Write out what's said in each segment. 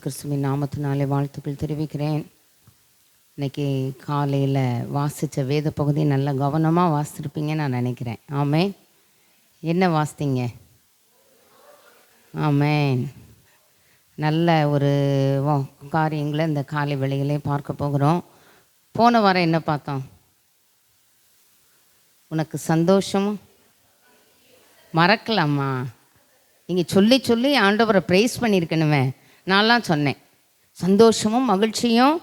கிறிஸ்துவின் நாமத்தினாலே வாழ்த்துக்கள் தெரிவிக்கிறேன். இன்றைக்கி காலையில் வாசித்த வேத பகுதி நல்ல கவனமாக வாசித்திருப்பீங்கன்னு நான் நினைக்கிறேன். ஆமேன். என்ன வாசித்தீங்க? ஆமேன். நல்ல ஒரு காரியங்களை இந்த காலை வேளையிலே பார்க்க போகிறோம். போன வாரம் என்ன பார்த்தோம்? உனக்கு சந்தோஷமும் மறக்கலாமா? நீங்கள் சொல்லி சொல்லி ஆண்டவரை ப்ரைஸ் பண்ணியிருக்கணுமே. நான்லாம் சொன்னேன் சந்தோஷமும் மகிழ்ச்சியும்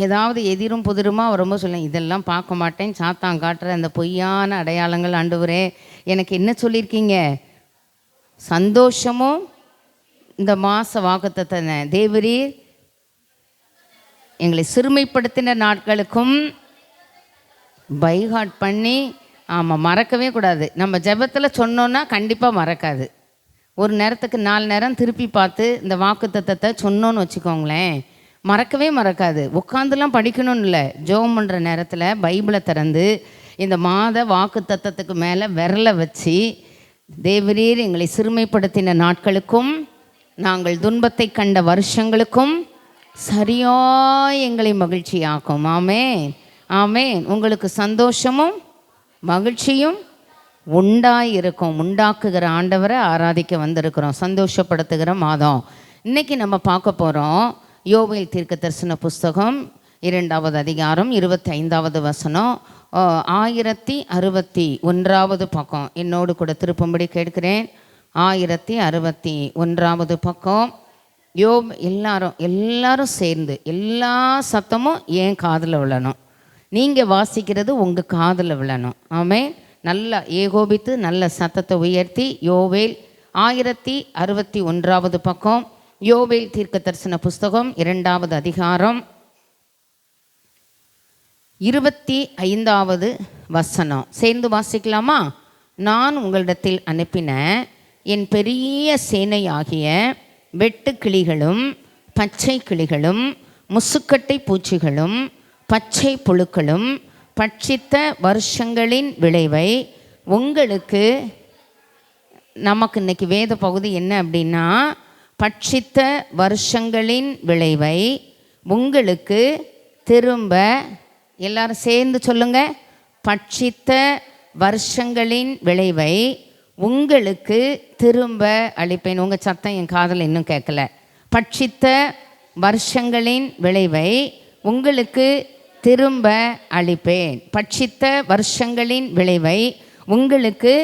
ஏதாவது எதிரும் புதிருமா ரொம்ப சொல்லேன். இதெல்லாம் பார்க்க மாட்டேன், சாத்தான் காட்டுற அந்த பொய்யான அடையாளங்கள் ஆண்டவரே எனக்கு என்ன சொல்லியிருக்கீங்க? சந்தோஷமும் இந்த மாத வாக்குத்தத்தனை தேவரீர் எங்களை சிறுமைப்படுத்தின நாட்களுக்கும் பைஹார்ட் பண்ணி. ஆமாம், மறக்கவே கூடாது. நம்ம ஜெபத்தில் சொன்னோன்னா கண்டிப்பாக மறக்காது. ஒரு நேரத்துக்கு 4 நேரம் திருப்பி பார்த்து இந்த வாக்குத்தத்தத்தை சொன்னோன்னு வச்சுக்கோங்களேன், மறக்கவே மறக்காது. உட்காந்துலாம் படிக்கணும்னு இல்லை, ஜெபம் பண்ணுற நேரத்தில் பைபிளை திறந்து இந்த மாத வாக்குத்தத்தத்துக்கு மேலே விரலை வச்சு, தேவரீர் எங்களை சிறுமைப்படுத்தின நாட்களுக்கும் நாங்கள் துன்பத்தை கண்ட வருஷங்களுக்கும் சரியாக எங்களை மகிழ்ச்சியாக்கும். ஆமேன், ஆமேன். உங்களுக்கு சந்தோஷமும் மகிழ்ச்சியும் உண்டாயிருக்கும். உண்டாக்குகிற ஆண்டவரை ஆராதிக்க வந்திருக்கிறோம். சந்தோஷப்படுத்துகிற மாதம். இன்றைக்கி நம்ம பார்க்க போகிறோம் யோவேல் தீர்க்க தரிசன புஸ்தகம் 2வது அதிகாரம் 25வது வசனம், 1061வது பக்கம். என்னோடு கூட திருப்பும்படி கேட்கிறேன். 1061வது பக்கம். எல்லாரும் சேர்ந்து எல்லா சத்தமும் ஏன் காதில் விழணும். நீங்கள் வாசிக்கிறது உங்கள் காதில் விழணும். ஆமென். நல்லா ஏகோபித்து நல்ல சத்தத்தை உயர்த்தி யோவேல் 1061வது பக்கம். யோவேல் தீர்க்க தரிசன புஸ்தகம் 2வது அதிகாரம் 25வது வசனம். சேர்ந்து வாசிக்கலாமா? நான் உங்களிடத்தில் அனுப்பின என் பெரிய சேனையாகிய வெட்டுக்கிளிகளும் பச்சை கிளிகளும் முசுக்கட்டை பூச்சிகளும் பச்சை புழுக்களும் பட்சித்த வருஷங்களின் விளைவை உங்களுக்கு. நமக்கு இன்றைக்கி வேத பகுதி என்ன அப்படின்னா, பட்சித்த வருஷங்களின் விளைவை உங்களுக்கு திரும்ப. எல்லாரும் சேர்ந்து சொல்லுங்க. பட்சித்த வருஷங்களின் விளைவை உங்களுக்கு திரும்ப அளிப்பேன். உங்கள் சத்தம் என் காதில் இன்னும் கேட்கல. பட்சித்த வருஷங்களின் விளைவை உங்களுக்கு திரும்ப அளிப்பேன். பட்சித்த வருஷங்களின் விளைவை உங்களுக்கு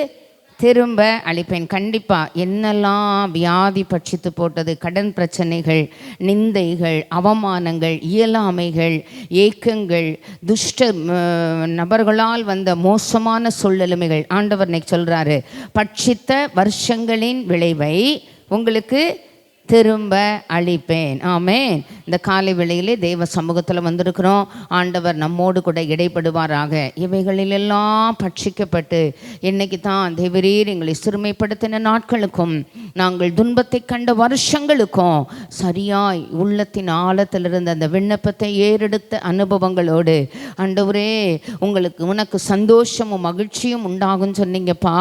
திரும்ப அளிப்பேன். கண்டிப்பாக என்னெல்லாம் வியாதி பட்சித்து போட்டது, கடன் பிரச்சனைகள், நிந்தைகள், அவமானங்கள், இயலாமைகள், ஏக்கங்கள், துஷ்ட நபர்களால் வந்த மோசமான சூழ்நிலைமைகள், ஆண்டவர் இன்னைக்கு சொல்கிறாரு பட்சித்த வருஷங்களின் விளைவை உங்களுக்கு திரும்ப அளிப்பேன். ஆமேன். இந்த காலை வேளையிலே தேவ சமூகத்தில் வந்திருக்கிறோம். ஆண்டவர் நம்மோடு கூட இடைப்படுவாராக. இவைகளிலெல்லாம் பட்சிக்கப்பட்டு என்னைக்கு தான் தேவரீர் எங்களை சிறுமைப்படுத்தின நாட்களுக்கும் நாங்கள் துன்பத்தை கண்ட வருஷங்களுக்கும் சரியாய் உள்ளத்தின் ஆழத்திலிருந்து அந்த விண்ணப்பத்தை ஏறெடுத்த அனுபவங்களோடு ஆண்டவரே உனக்கு சந்தோஷமும் மகிழ்ச்சியும் உண்டாகும் சொன்னீங்கப்பா.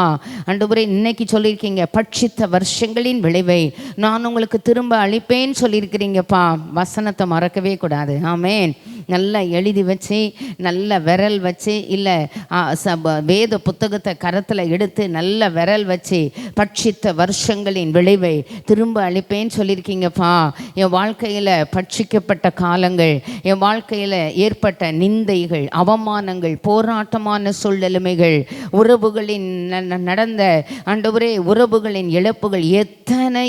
ஆண்டவரே இன்னைக்கு சொல்லியிருக்கீங்க பட்சித்த வருஷங்களின் விளைவை நான் உங்களுக்கு திரும்ப அளிப்பேன்னு சொல்லியிருக்கிறீங்கப்பா. வசனத்தை மறக்கவே கூடாது. ஆமேன். நல்லா எழுதி வச்சு நல்ல விரல் வச்சு, இல்லை வேத புத்தகத்தை கரத்தில் எடுத்து நல்ல விரல் வச்சு பட்சித்த வருஷங்களின் விளைவை திரும்ப அளிப்பேன்னு சொல்லியிருக்கீங்கப்பா. என் வாழ்க்கையில் பட்சிக்கப்பட்ட காலங்கள், என் வாழ்க்கையில் ஏற்பட்ட நிந்தைகள், அவமானங்கள், போராட்டமான சூழ்நிலைமைகள், உறவுகளின் நடந்த ஆண்டவரே உறவுகளின் இழப்புகள் எத்தனை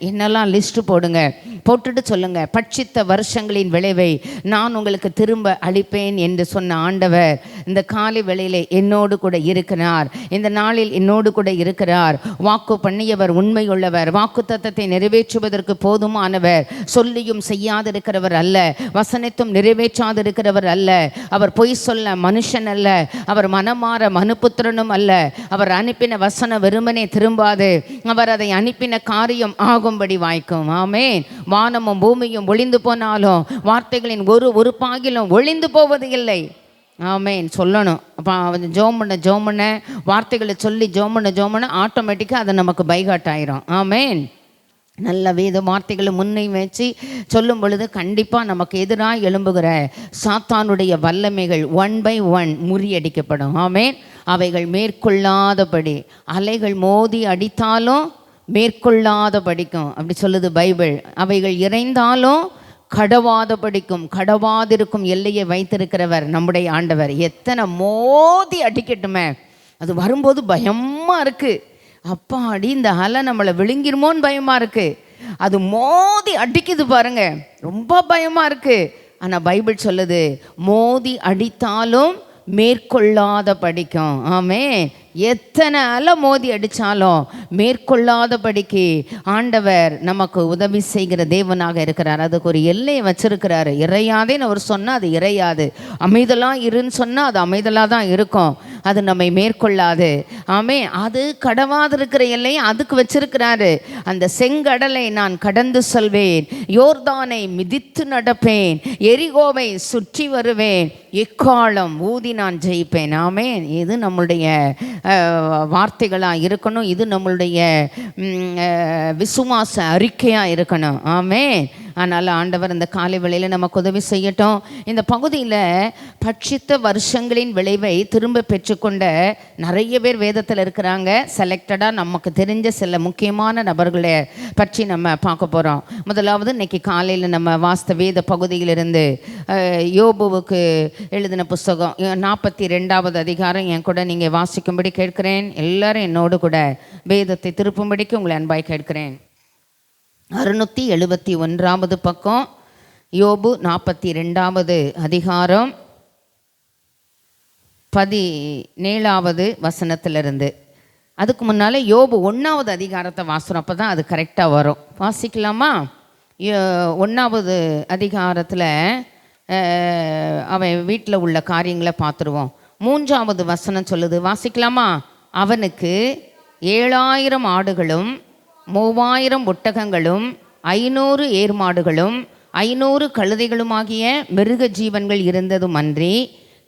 என்னெல்லாம் லிஸ்ட் போடுங்க, போட்டுட்டு சொல்லுங்க பட்சித்த வருஷங்களின் விளைவை நான் உங்களுக்கு திரும்ப அளிப்பேன் என்று சொன்ன ஆண்டவர் இந்த காலை வேளையிலே என்னோடு கூட இருக்கிறார். இந்த நாளில் என்னோடு கூட இருக்கிறார். வாக்கு பண்ணியவர் உண்மையுள்ளவர், வாக்கு தத்தத்தை நிறைவேற்றுவதற்கு போதுமானவர், சொல்லியும் செய்யாதிருக்கிறவர் அல்ல, வசனித்தும் நிறைவேற்றாதிருக்கிறவர் அல்ல. அவர் பொய் சொல்ல மனுஷன் அல்ல, அவர் மனமாற மனுபுத்திரனும் அல்ல. அவர் அனுப்பின வசன வெறுமனே திரும்பாது, அவர் அதை அனுப்பின காரியம் ஆகும்படி வாய்க்கும். ஆமேன். வானமும் பூமியும் ஒளிந்து போனாலும் வார்த்தைகளின் ஒரு உறுப்பாகிலும் ஒளிந்து போவது இல்லை. ஆமேன். சொல்லணும். அப்போ அவன் ஜோம் பண்ண வார்த்தைகளை சொல்லி ஜோம் பண்ண ஆட்டோமேட்டிக்காக அது நமக்கு பைகாட் ஆயிரும். ஆமேன். நல்ல வேத வார்த்தைகளை முன்னை வச்சு சொல்லும் பொழுது கண்டிப்பாக நமக்கு எதிராக எழும்புகிற சாத்தானுடைய வல்லமைகள் 1 by 1 முறியடிக்கப்படும். ஆமென். அவைகள் மேற்கொள்ளாதபடி, அலைகள் மோதி அடித்தாலும் மேற்கொள்ளாத படிக்கும் அப்படி சொல்லுது பைபிள். அவைகள் இறைந்தாலும் கடவாத படிக்கும். கடவாதிருக்கும் எல்லையை வைத்திருக்கிறவர் நம்முடைய ஆண்டவர். எத்தனை மோதி அடிக்கட்டுமே, அது வரும்போது பயமாக இருக்குது. அப்பாடி இந்த அலை நம்மளை விழுங்கிருமோன்னு பயமாக இருக்குது. அது மோதி அடிக்குது பாருங்க, ரொம்ப பயமாக இருக்குது. ஆனால் பைபிள் சொல்லுது மோதி அடித்தாலும் மேற்கொள்ளாத படிக்கும். ஆமென். எத்தனை அலை மோதி அடித்தாலும் மேற்கொள்ளாத படிக்கு ஆண்டவர் நமக்கு உதவி செய்கிற தேவனாக இருக்கிறார். அதுக்கு ஒரு எல்லையை வச்சிருக்கிறாரு. இறையாதேன்னு அவர் சொன்னால் அது இறையாது, அமைதலாக இருன்னு சொன்னால் அது அமைதலாக தான் இருக்கும், அது நம்மை மேற்கொள்ளாது. ஆமென். அது கடவாது இருக்கிற எல்லையை அதுக்கு வச்சிருக்கிறாரு. அந்த செங்கடலை நான் கடந்து செல்வேன், யோர்தானை மிதித்து நடப்பேன், எரிகோவை சுற்றி வருவேன், எக்காலம் ஊதி நான் ஜெயிப்பேன். ஆமென். இது நம்மளுடைய வார்த்தைகளாக இருக்கணும். இது நம்மளுடைய விசுவாச அறிக்கையாக இருக்கணும். ஆமென். அதனால் ஆண்டவர் இந்த காலை வேளையில் நமக்கு உதவி செய்யட்டும். இந்த பகுதியில் பட்சித்த வருஷங்களின் விளைவை திரும்ப பெற்றுக்கொண்ட நிறைய பேர் வேதத்தில் இருக்கிறாங்க. செலக்டடாக நமக்கு தெரிஞ்ச சில முக்கியமான நபர்களை பற்றி நம்ம பார்க்க போகிறோம். முதலாவது இன்னைக்கு காலையில் நம்ம வாஸ்த வேத பகுதியிலிருந்து யோபுவுக்கு எழுதின புஸ்தகம் 42வது அதிகாரம் என் கூட நீங்கள் வாசிக்கும்படி கேட்கிறேன். எல்லாரும் என்னோடு கூட வேதத்தை திருப்பும்படிக்கு உங்களை அன்பாய் கேட்கிறேன். 671வது பக்கம், யோபு 42வது அதிகாரம் 17வது வசனத்திலிருந்து. அதுக்கு முன்னால் யோபு 1வது அதிகாரத்தை வாசுறோம், அப்போ தான் அது கரெக்டாக வரும். வாசிக்கலாமா? 1வது அதிகாரத்தில் அவன் வீட்டில் உள்ள காரியங்களை பார்த்துருவோம். 3வது வசனம் சொல்லுது, வாசிக்கலாமா? அவனுக்கு 7000 ஆடுகளும் 3000 ஒட்டகங்களும் 500 ஏர்மாடுகளும் 500 கழுதைகளுமாகிய மிருக ஜீவன்கள் இருந்ததும் அன்றி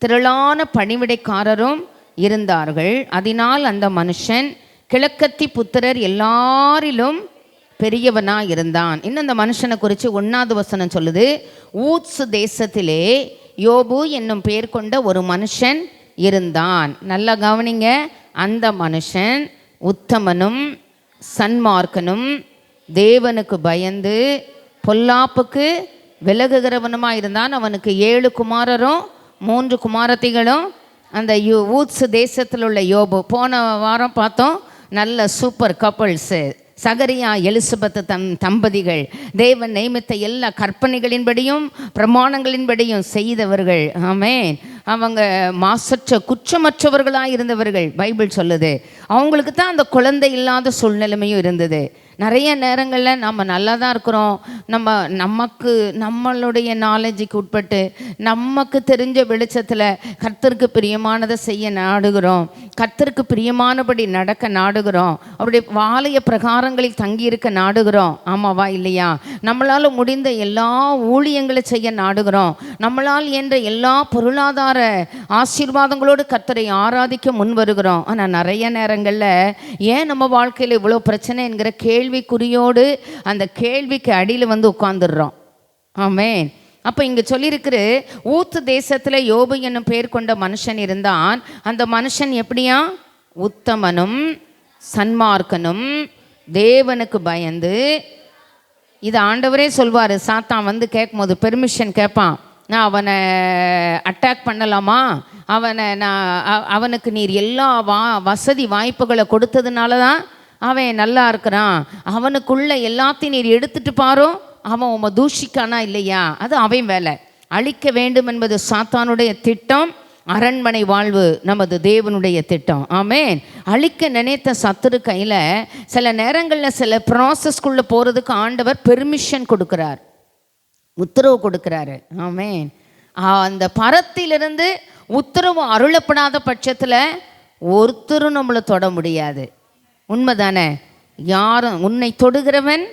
திரளான பணிவிடைக்காரரும் இருந்தார்கள். அதனால் அந்த மனுஷன் கிழக்கத்தி புத்திரர் எல்லாரிலும் பெரியவனாக இருந்தான். இன்னும் அந்த மனுஷனை குறித்து 1வது வசனம் சொல்லுது, ஊத்சு தேசத்திலே யோபு என்னும் பெயர் கொண்ட ஒரு மனுஷன் இருந்தான். நல்லா கவனிங்க. அந்த மனுஷன் உத்தமனும் சன்மார்க்கனும் தேவனுக்கு பயந்து பொல்லாப்புக்கு விலகுகிறவனுமாக இருந்தான். அவனுக்கு 7 குமாரரும் 3 குமாரத்திகளும். அந்த ஊத்சு தேசத்தில் உள்ள யோபு, போன வாரம் பார்த்தோம், நல்ல சூப்பர் கப்பல்ஸு, சகரியா எலிசபெத் தம்பதிகள், தேவன் நியமித்த எல்லா கற்பனைகளின்படியும் பிரமாணங்களின்படியும் செய்தவர்கள். ஆமென். அவங்க மாசற்ற குற்றமற்றவர்களாக இருந்தவர்கள். பைபிள் சொல்லுது அவங்களுக்கு தான் அந்த குழந்தை இல்லாத சூழ்நிலைமையும் இருந்தது. நிறைய நேரங்களில் நம்ம நல்லா தான் இருக்கிறோம், நமக்கு நம்மளுடைய நாலேஜுக்கு உட்பட்டு நமக்கு தெரிஞ்ச வெளிச்சத்தில் கர்த்தருக்கு பிரியமானதை செய்ய நாடுகிறோம், கர்த்தருக்கு பிரியமானபடி நடக்க நாடுகிறோம், அவருடைய வாழைய பிரகாரங்களில் தங்கியிருக்க நாடுகிறோம். ஆமாவா இல்லையா? நம்மளால் முடிந்த எல்லா ஊழியங்களை செய்ய நாடுகிறோம். நம்மளால் என்ற எல்லா பொருளாதார ஆசீர்வாதங்களோடு கர்த்தரை ஆராதிக்க முன் வருகிறோம். ஆனால் நிறைய நேரங்களில் ஏன் நம்ம வாழ்க்கையில் இவ்வளோ பிரச்சனை என்கிற கேள்விக்குறியோடு அந்த கேள்விக்கு அடியில் வந்து உட்கார்ந்துடுறோம். ஆமென். அப்போ இங்கே சொல்லியிருக்கிற ஊத்து தேசத்தில் யோபு என்னும் பெயர் கொண்ட மனுஷன் இருந்தான். அந்த மனுஷன் எப்படியா? உத்தமனும் சன்மார்க்கனும் தேவனுக்கு பயந்து. இது ஆண்டவரே சொல்வார். சாத்தான் வந்து கேட்கும்போது பெர்மிஷன் கேட்பான், நான் அவனை அட்டாக் பண்ணலாமா, அவனுக்கு நீர் எல்லா வசதி வாய்ப்புகளை கொடுத்ததுனால தான் அவன் நல்லா இருக்கிறான், அவனுக்குள்ள எல்லாத்தையும் நீர் எடுத்துட்டு பாரோ, அவன் உம்மை தூஷிக்கானா இல்லையா, அது அவன் வேலை. அழிக்க வேண்டும் என்பது சாத்தானுடைய திட்டம், அரண்மனை வாழ்வு நமது தேவனுடைய திட்டம். ஆமென். அழிக்க நினைத்த சத்துரு கையில் சில நேரங்களில் சில ப்ராசஸ்குள்ளே போகிறதுக்கு ஆண்டவர் பெர்மிஷன் கொடுக்குறார், உத்தரவு கொடுக்குறாரு. ஆமென். அந்த பரத்திலிருந்து உத்தரவு அருளப்படாத பட்சத்தில் ஒருத்தரும் நம்மளை தொட முடியாது. உண்மைதானே? யாரும் உன்னை தொடுகிறவன்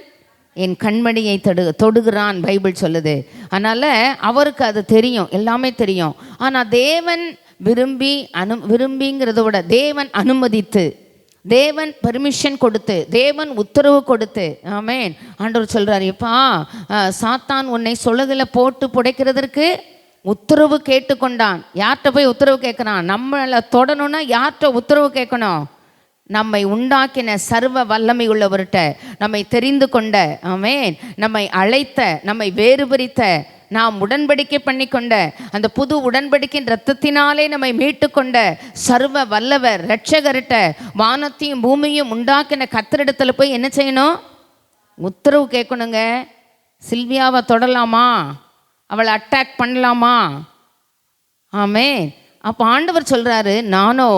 என் கண்மணியை தொடுகிறான் பைபிள் சொல்லுது. அதனால் அவருக்கு அது தெரியும், எல்லாமே தெரியும். ஆனால் தேவன் விரும்பிங்கிறத விட தேவன் அனுமதித்து தேவன் பெர்மிஷன் கொடுத்து, தேவன் உத்தரவு கொடுத்து. ஆமென். ஆண்டவர் சொல்கிறார், எப்பா சாத்தான் உன்னை சொல்லுதில் போட்டு புடைக்கிறதற்கு உத்தரவு கேட்டுக்கொண்டான். யார்கிட்ட போய் உத்தரவு கேட்குறான்? நம்மளை தொடணும்னா யார்கிட்ட உத்தரவு கேட்கணும்? நம்மை உண்டாக்கின சர்வ வல்லமை உள்ளவர்கிட்ட, நம்மை தெரிந்து கொண்ட, ஆமென், நம்மை அழைத்த, நம்மை வேறுபரித்த, நாம் உடன்படிக்கை பண்ணி கொண்ட, அந்த புது உடன்படிக்கையின் இரத்தத்தினாலே நம்மை மீட்டு கொண்ட சர்வ வல்லவர் இரட்சகர்கிட்ட, வானத்தையும் பூமியும் உண்டாக்கின கர்த்தரிடத்தில் போய் என்ன செய்யணும்? உத்தரவு கேட்கணுங்க. சில்வியாவை தொடலாமா? அவளை அட்டாக் பண்ணலாமா? ஆமென். அப்போ ஆண்டவர் சொல்கிறாரு, நானோ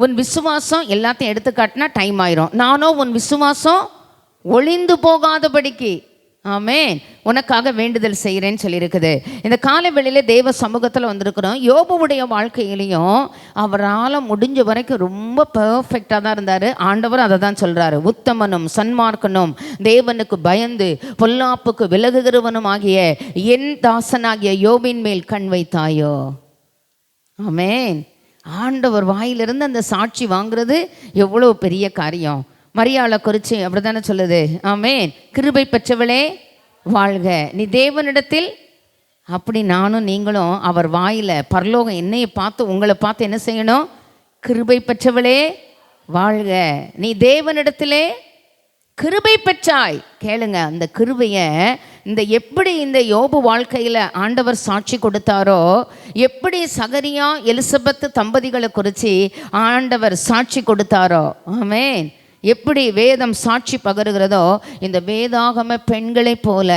உன் விசுவாசம் எல்லாத்தையும் எடுத்து காட்டினா டைம் ஆயிரும். நானோ உன் விசுவாசம் ஒளிந்து போகாதபடிக்கு, ஆமென், உனக்காக வேண்டுதல் செய்கிறேன்னு சொல்லியிருக்குது. இந்த காலை வேளையில தேவ சமூகத்தில் வந்திருக்கிறோம். யோபுவுடைய வாழ்க்கையிலையும் அவரால் முடிஞ்ச வரைக்கும் ரொம்ப பெர்ஃபெக்டாக தான் இருந்தார். ஆண்டவர் அதை தான் சொல்கிறாரு, உத்தமனும் சன்மார்க்கனும் தேவனுக்கு பயந்து பொல்லாப்புக்கு விலகுகிறவனும் ஆகிய என் தாசனாகிய யோபின் மேல் கண் வைத்தாயோ. ஆமென். ஆண்டவர் வாயிலிருந்து அந்த சாட்சி வாங்குறது எவ்வளோ பெரிய காரியம். மரியாளை குறித்து அப்படி தானே சொல்லுது. ஆமென். கிருபை பெற்றவளே வாழ்க, நீ தேவனிடத்தில். அப்படி நானும் நீங்களும் அவர் வாயில் பரலோகம் என்னையை பார்த்து உங்களை பார்த்து என்ன செய்யணும்? கிருபை பெற்றவளே வாழ்க, நீ தேவனிடத்திலே கிருபை பெற்றாய். கேளுங்க, அந்த கிருபையை எப்படி இந்த யோபு வாழ்க்கையில் ஆண்டவர் சாட்சி கொடுத்தாரோ, எப்படி சகரியா எலிசபெத் தம்பதிகளை குறித்து ஆண்டவர் சாட்சி கொடுத்தாரோ, ஆமென், எப்படி வேதம் சாட்சி பகருகிறதோ, இந்த வேதாகம பெண்களைப் போல,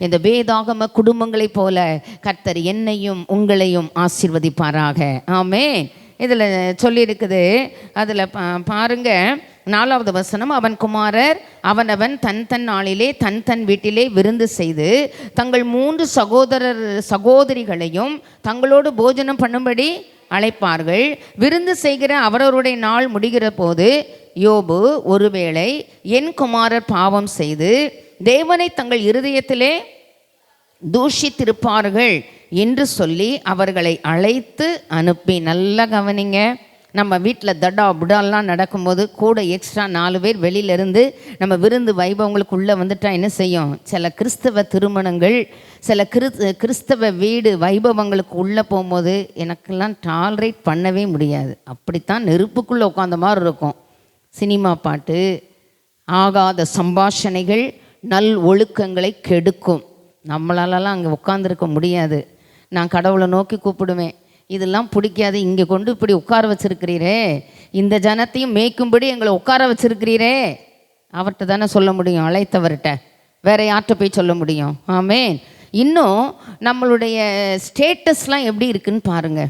இந்த வேதாகம குடும்பங்களைப் போல கர்த்தர் என்னையும் உங்களையும் ஆசீர்வதிப்பாராக. ஆமென். இதில் சொல்லியிருக்குது. அதில் பாருங்க, 4வது வசனம், அவன் குமாரர் அவனவன் தன் தன் நாளிலே தன் தன் வீட்டிலே விருந்து செய்து தங்கள் 3 சகோதரிகளையும் தங்களோடு போஜனம் பண்ணும்படி அழைப்பார்கள். விருந்து செய்கிற அவரவருடைய நாள் முடிகிற போது யோபு ஒருவேளை என் குமாரர் பாவம் செய்து தேவனை தங்கள் இருதயத்திலே தூஷித்திருப்பார்கள் என்று சொல்லி அவர்களை அழைத்து அனுப்பி. நல்லா கவனிங்க, நம்ம வீட்டில் தடா புடாலாம் நடக்கும்போது கூட எக்ஸ்ட்ரா 4 பேர் வெளியிலேருந்து நம்ம விருந்து வைபவங்களுக்கு உள்ளே வந்துட்டால் என்ன செய்யும்? சில கிறிஸ்தவ திருமணங்கள், சில கிறிஸ்தவ வீடு வைபவங்களுக்கு உள்ளே போகும்போது எனக்கெல்லாம் டாலரேட் பண்ணவே முடியாது. அப்படித்தான் நெருப்புக்குள்ளே உட்காந்த மாதிரி இருக்கும். சினிமா பாட்டு, ஆகாத சம்பாஷணைகள் நல் ஒழுக்கங்களை கெடுக்கும். நம்மளாலலாம் அங்கே உட்காந்துருக்க முடியாது. நான் கடவுளை நோக்கி கூப்பிடுவேன், இதெல்லாம் பிடிக்காது, இங்கே கொண்டு இப்படி உட்கார வச்சிருக்கிறீரே, இந்த ஜனத்தையும் மேய்க்கும்படி எங்களை உட்கார வச்சிருக்கிறீரே. அவர்கிட்ட தானே சொல்ல முடியும், அழைத்தவர்கிட்ட. வேற யார்கிட்ட போய் சொல்ல முடியும்? ஆமென். இன்னும் நம்மளுடைய ஸ்டேட்டஸ்லாம் எப்படி இருக்குன்னு பாருங்க.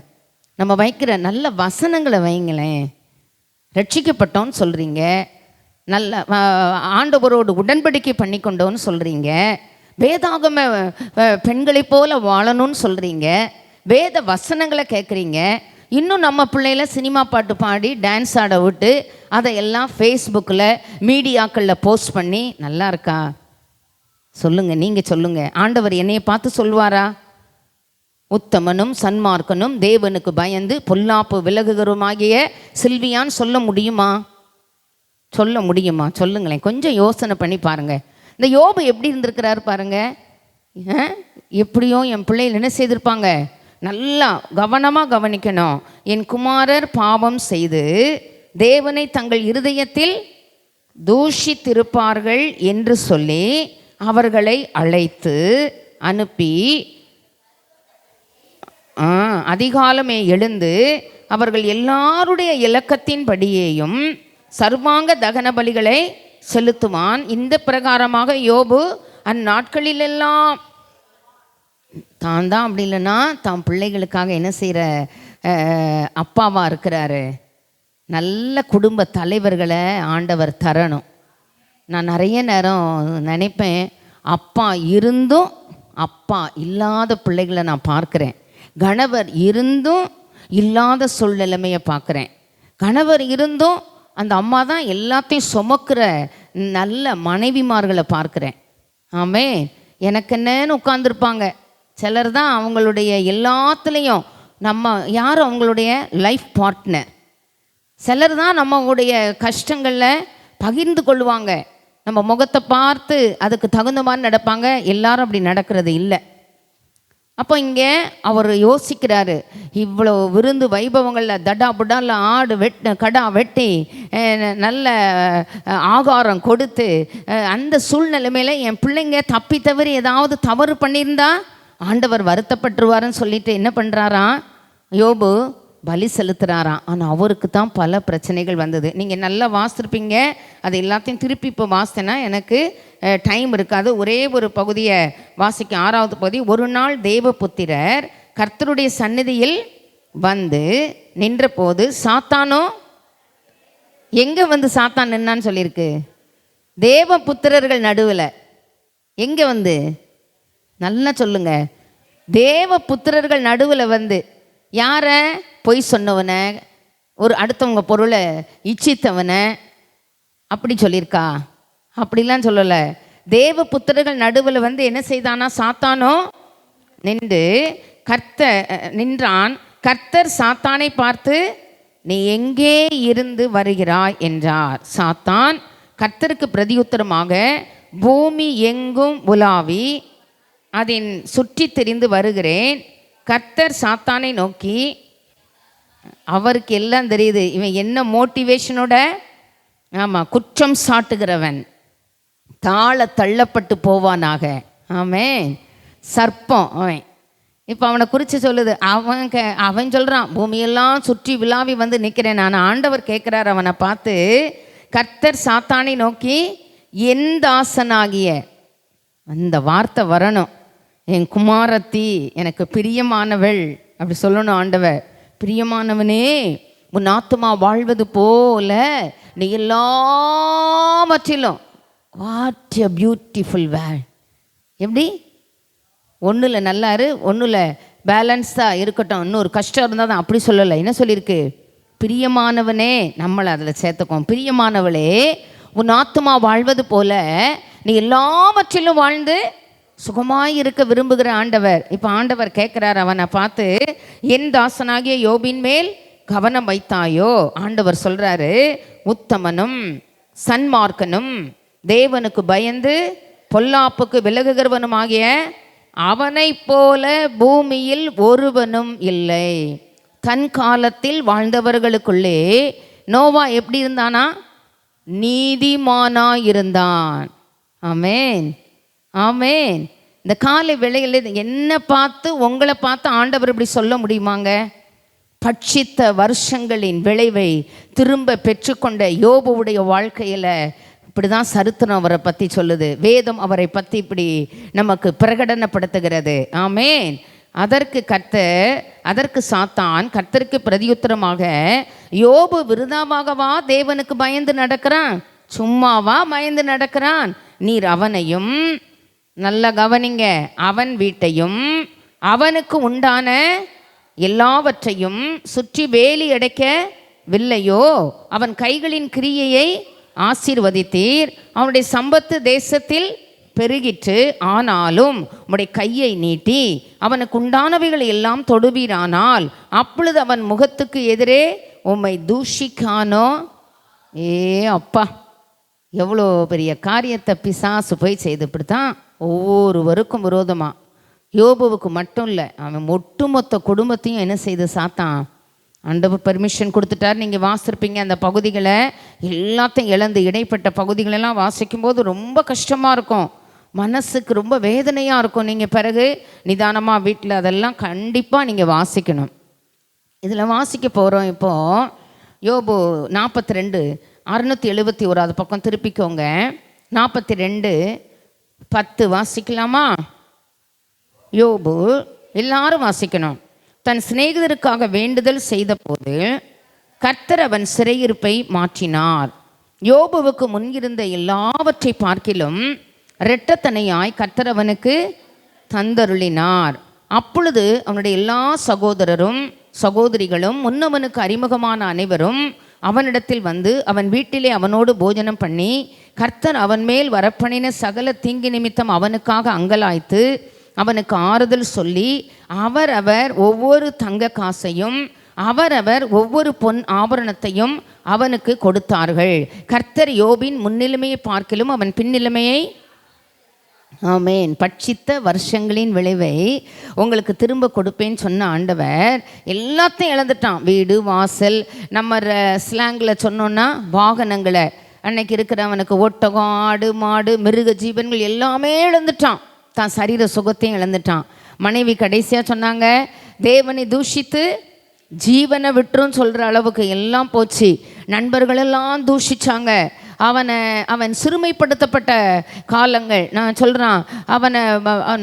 நம்ம வைக்கிற நல்ல வசனங்களை வைங்களேன். ரட்சிக்கப்பட்டோன்னு சொல்கிறீங்க, நல்ல ஆண்டவரோடு உடன்படிக்கை பண்ணி கொண்டோன்னு சொல்கிறீங்க, வேதாகம பெண்களைப் போல வாழணும்னு சொல்கிறீங்க, வேத வசனங்களை கேட்குறீங்க. இன்னும் நம்ம பிள்ளைகள சினிமா பாட்டு பாடி டான்ஸ் ஆட விட்டு அதையெல்லாம் ஃபேஸ்புக்கில் மீடியாக்களில் போஸ்ட் பண்ணி நல்லா இருக்கா? சொல்லுங்கள், நீங்கள் சொல்லுங்கள். ஆண்டவர் என்னையை பார்த்து சொல்வாரா? உத்தமனும் சன்மார்க்கனும் தேவனுக்கு பயந்து பொல்லாப்பு விலகுகிறோமாகிய சில்வியான்னு சொல்ல முடியுமா? சொல்ல முடியுமா? சொல்லுங்களேன், கொஞ்சம் யோசனை பண்ணி பாருங்கள். இந்த யோபு எப்படி இருந்திருக்கிறாரு பாருங்க. எப்படியோ என் பிள்ளைகள் என்ன செய்திருப்பாங்க? நல்லா கவனமாக கவனிக்கணும். என் குமாரர் பாவம் செய்து தேவனை தங்கள் இருதயத்தில் தூஷித்திருப்பார்கள் என்று சொல்லி அவர்களை அழைத்து அனுப்பி அதிகாலமே எழுந்து அவர்கள் எல்லாருடைய இலக்கத்தின்படியேயும் சர்வாங்க தகன பலிகளை செலுத்துவான். இந்த பிரகாரமாக யோபு அந்நாட்களிலெல்லாம் தான் அப்படி இல்லைன்னா தான் பிள்ளைகளுக்காக என்ன செய்கிற அப்பாவாக இருக்கிறாரு. நல்ல குடும்ப தலைவர்களை ஆண்டவர் தரணும். நான் நிறைய நேரம் நினைப்பேன், அப்பா இருந்தும் அப்பா இல்லாத பிள்ளைகளை நான் பார்க்குறேன். கணவர் இருந்தும் இல்லாத சூழ்நிலைமையை பார்க்குறேன். கணவர் இருந்தும் அந்த அம்மா தான் எல்லாத்தையும் சுமக்கிற நல்ல மனைவிமார்களை பார்க்குறேன். ஆமே, எனக்கு என்னன்னு உட்காந்துருப்பாங்க. சிலர் தான் அவங்களுடைய எல்லாத்துலேயும் நம்ம யார் அவங்களுடைய லைஃப் பார்ட்னர். சிலர் தான் நம்மளுடைய கஷ்டங்களில் பகிர்ந்து கொள்வாங்க, நம்ம முகத்தை பார்த்து அதுக்கு தகுந்த மாதிரி நடப்பாங்க. எல்லாரும் அப்படி நடக்கிறது இல்லை. அப்போ இங்கே அவர் யோசிக்கிறாரு, இவ்வளோ விருந்து வைபவங்களில் தடா புடால ஆடு கடா வெட்டி நல்ல ஆகாரம் கொடுத்து அந்த சூழ்நிலைமையில் என் பிள்ளைங்க தப்பி தவறி ஏதாவது தவறு பண்ணியிருந்தா ஆண்டவர் வருத்தப்பட்டுருவாருன்னு சொல்லிட்டு என்ன பண்ணுறாராம், யோபு பலி செலுத்துகிறாராம். ஆனால் அவருக்கு தான் பல பிரச்சனைகள் வந்தது. நீங்கள் நல்லா வாசிருப்பீங்க, அது எல்லாத்தையும் திருப்பி இப்போ வாசித்தேன்னா எனக்கு டைம் இருக்காது. ஒரே ஒரு பகுதியை வாசிக்க, 6வது பகுதி. ஒரு நாள் தேவபுத்திரர் கர்த்தருடைய சந்நிதியில் வந்து நின்ற போது சாத்தானோ, எங்கே வந்து சாத்தான் நின்னான்னு சொல்லியிருக்கு, தேவபுத்திரர்கள் நடுவில். எங்கே வந்து, நல்லா சொல்லுங்க, தேவபுத்திரர்கள் நடுவில் வந்து யாரை, பொய் சொன்னவனை, ஒரு அடுத்தவங்க பொருளை இச்சித்தவனை அப்படி சொல்லியிருக்கா? அப்படிலாம் சொல்லலை. தேவ புத்திரர்கள் நடுவில் வந்து என்ன செய்தானா, சாத்தானோ நின்றான். கர்த்தர் சாத்தானை பார்த்து நீ எங்கே இருந்து வருகிறாய் என்றார். சாத்தான் கர்த்தருக்கு பிரதியுத்தரமாக, பூமி எங்கும் உலாவி அதன் சுற்றி திரிந்து வருகிறேன். கர்த்தர் சாத்தானை நோக்கி, அவருக்கு எல்லாம் தெரியுது இவன் என்ன மோட்டிவேஷனோட, ஆமாம், குற்றம் சாட்டுகிறவன் தாழ தள்ளப்பட்டு போவானாக. ஆமென். சர்ப்பம் அவன். இப்போ அவனை குறித்து சொல்லுது, அவன் சொல்கிறான் பூமியெல்லாம் சுற்றி விழாவி வந்து நிற்கிறேன். நான் ஆண்டவர் கேட்குறார் அவனை பார்த்து, கர்த்தர் சாத்தானை நோக்கி என் தாசனாகிய, அந்த வார்த்தை வரணும், என் குமாரத்தி எனக்கு பிரியமானவள் அப்படி சொல்லணும் ஆண்டவர். பிரியமானவனே, உன் ஆத்துமா வாழ்வது போல நீ எல்லாவற்றிலும், வாட் எ பியூட்டிஃபுல் வேர்ல்ட். எப்படி ஒன்றில் நல்லாரு, ஒன்றில் பேலன்ஸாக இருக்கட்டும், இன்னொரு கஷ்டம் இருந்தால் தான், அப்படி சொல்லலை. என்ன சொல்லியிருக்கு, பிரியமானவனே, நம்மளை அதில் சேர்த்துக்கோம். பிரியமானவளே, உன் ஆத்துமா வாழ்வது போல நீ எல்லாவற்றிலும் வாழ்ந்து சுகமாய் இருக்க விரும்புகிற ஆண்டவர். இப்போ ஆண்டவர் கேட்குறார் அவனை பார்த்து, என் தாசனாகிய யோபின் மேல் கவனம் வைத்தாயோ? ஆண்டவர் சொல்கிறாரு, உத்தமனும் சன்மார்க்கனும் தேவனுக்கு பயந்து பொல்லாப்புக்கு விலகுகிறவனுமாகிய அவனை போல பூமியில் ஒருவனும் இல்லை. தன் காலத்தில் வாழ்ந்தவர்களுக்குள்ளே நோவா எப்படி இருந்தானா, நீதிமானாய் இருந்தான். ஆமென், ஆமென். இந்த காலை வேளையில் என்ன பார்த்து, உங்களை பார்த்து ஆண்டவர் இப்படி சொல்ல முடியுமாங்க? பட்சித்த வருஷங்களின் விளைவை திரும்ப பெற்றுக்கொண்ட யோபுவுடைய வாழ்க்கையில் இப்படி தான் சரித்திரம் அவரை பற்றி சொல்லுது. வேதம் அவரை பற்றி இப்படி நமக்கு பிரகடனப்படுத்துகிறது. ஆமென். அதற்கு சாத்தான் கர்த்தருக்கு பிரதியுத்தரமாக, யோபு விருதாவாகவா தேவனுக்கு பயந்து நடக்கிறான்? சும்மாவா பயந்து நடக்கிறான்? நீர் அவனையும், நல்ல கவனிங்க, அவன் வீட்டையும் அவனுக்கு உண்டான எல்லாவற்றையும் சுற்றி வேலி அடைக்கவில்லையோ? அவன் கைகளின் கிரியையை ஆசீர்வதித்தீர், அவனுடைய சம்பத்து தேசத்தில் பெருகிற்று. ஆனாலும் உம்முடைய கையை நீட்டி அவனுக்கு உண்டானவைகள் எல்லாம் தொடுவீரானால் அப்பொழுது அவன் முகத்துக்கு எதிரே உம்மை தூஷிக்கானோ? அப்பா, எவ்வளோ பெரிய காரியத்தை பிசாசு போய் செய்து. இப்படித்தான் ஒவ்வொருவருக்கும் விரோதமாக, யோபுவுக்கு மட்டும் இல்லை, அவன் ஒட்டுமொத்த குடும்பத்தையும் என்ன செய்து சாத்தான். ஆண்டவர் பர்மிஷன் கொடுத்துட்டார். நீங்கள் வாசிருப்பீங்க அந்த பகுதிகளை எல்லாத்தையும் இழந்து, இடைப்பட்ட பகுதிகளெல்லாம் வாசிக்கும்போது ரொம்ப கஷ்டமாக இருக்கும், மனசுக்கு ரொம்ப வேதனையாக இருக்கும். நீங்கள் பிறகு நிதானமாக வீட்டில் அதெல்லாம் கண்டிப்பாக நீங்கள் வாசிக்கணும். இதில் வாசிக்க போகிறோம் இப்போது. யோபு 42 671 பக்கம் திருப்பிக்கோங்க. 42:10 வாசிக்கலாமா? யோபு, எல்லாரும் வாசிக்கணும். தன் சிநேகிதருக்காக வேண்டுதல் செய்த போது கர்த்தர் அவன் சிறையிருப்பை மாற்றினார். யோபுவுக்கு முன்னிருந்த எல்லாவற்றை பார்க்கிலும் இரட்டத்தனையாய் கர்த்தர் அவனுக்கு தந்தருளினார். அப்பொழுது அவனுடைய எல்லா சகோதரரும் சகோதரிகளும் முன்னவனுக்கு அறிமுகமான அனைவரும் அவனிடத்தில் வந்து அவன் வீட்டிலே அவனோடு போஜனம் பண்ணி, கர்த்தர் அவன் மேல் வரப்பண்ணின சகல தீங்கு நிமித்தம் அவனுக்காக அங்கலாய்த்து அவனுக்கு ஆறுதல் சொல்லி, அவர் ஒவ்வொரு தங்க காசையும் அவரவர் ஒவ்வொரு பொன் ஆபரணத்தையும் அவனுக்கு கொடுத்தார்கள். கர்த்தர் யோபின் முன்னிலைமையை பார்க்கிலும் அவன் பின்னிலைமையை ஆமேன் பட்சித்த வருஷங்களின் விளைவை உங்களுக்கு திரும்ப கொடுப்பேன்னு சொன்ன ஆண்டவர் எல்லாத்தையும் இழந்துட்டான். வீடு வாசல், நம்ம ஸ்லாங்கில் சொன்னோன்னா வாகனங்களை, அன்னைக்கு இருக்கிறவனுக்கு ஒட்டகம், ஆடு, மாடு, மிருக ஜீவன்கள் எல்லாமே இழந்துட்டான். தான் சரீர சுகத்தையும் இழந்துட்டான். மனைவி கடைசியாக சொன்னாங்க, தேவனை தூஷித்து ஜீவனை விட்டுருன்னு சொல்கிற அளவுக்கு எல்லாம் போச்சு. நண்பர்களெல்லாம் தூஷிச்சாங்க. அவன் சிறுமைப்படுத்தப்பட்ட காலங்கள். நான் சொல்கிறான், அவன்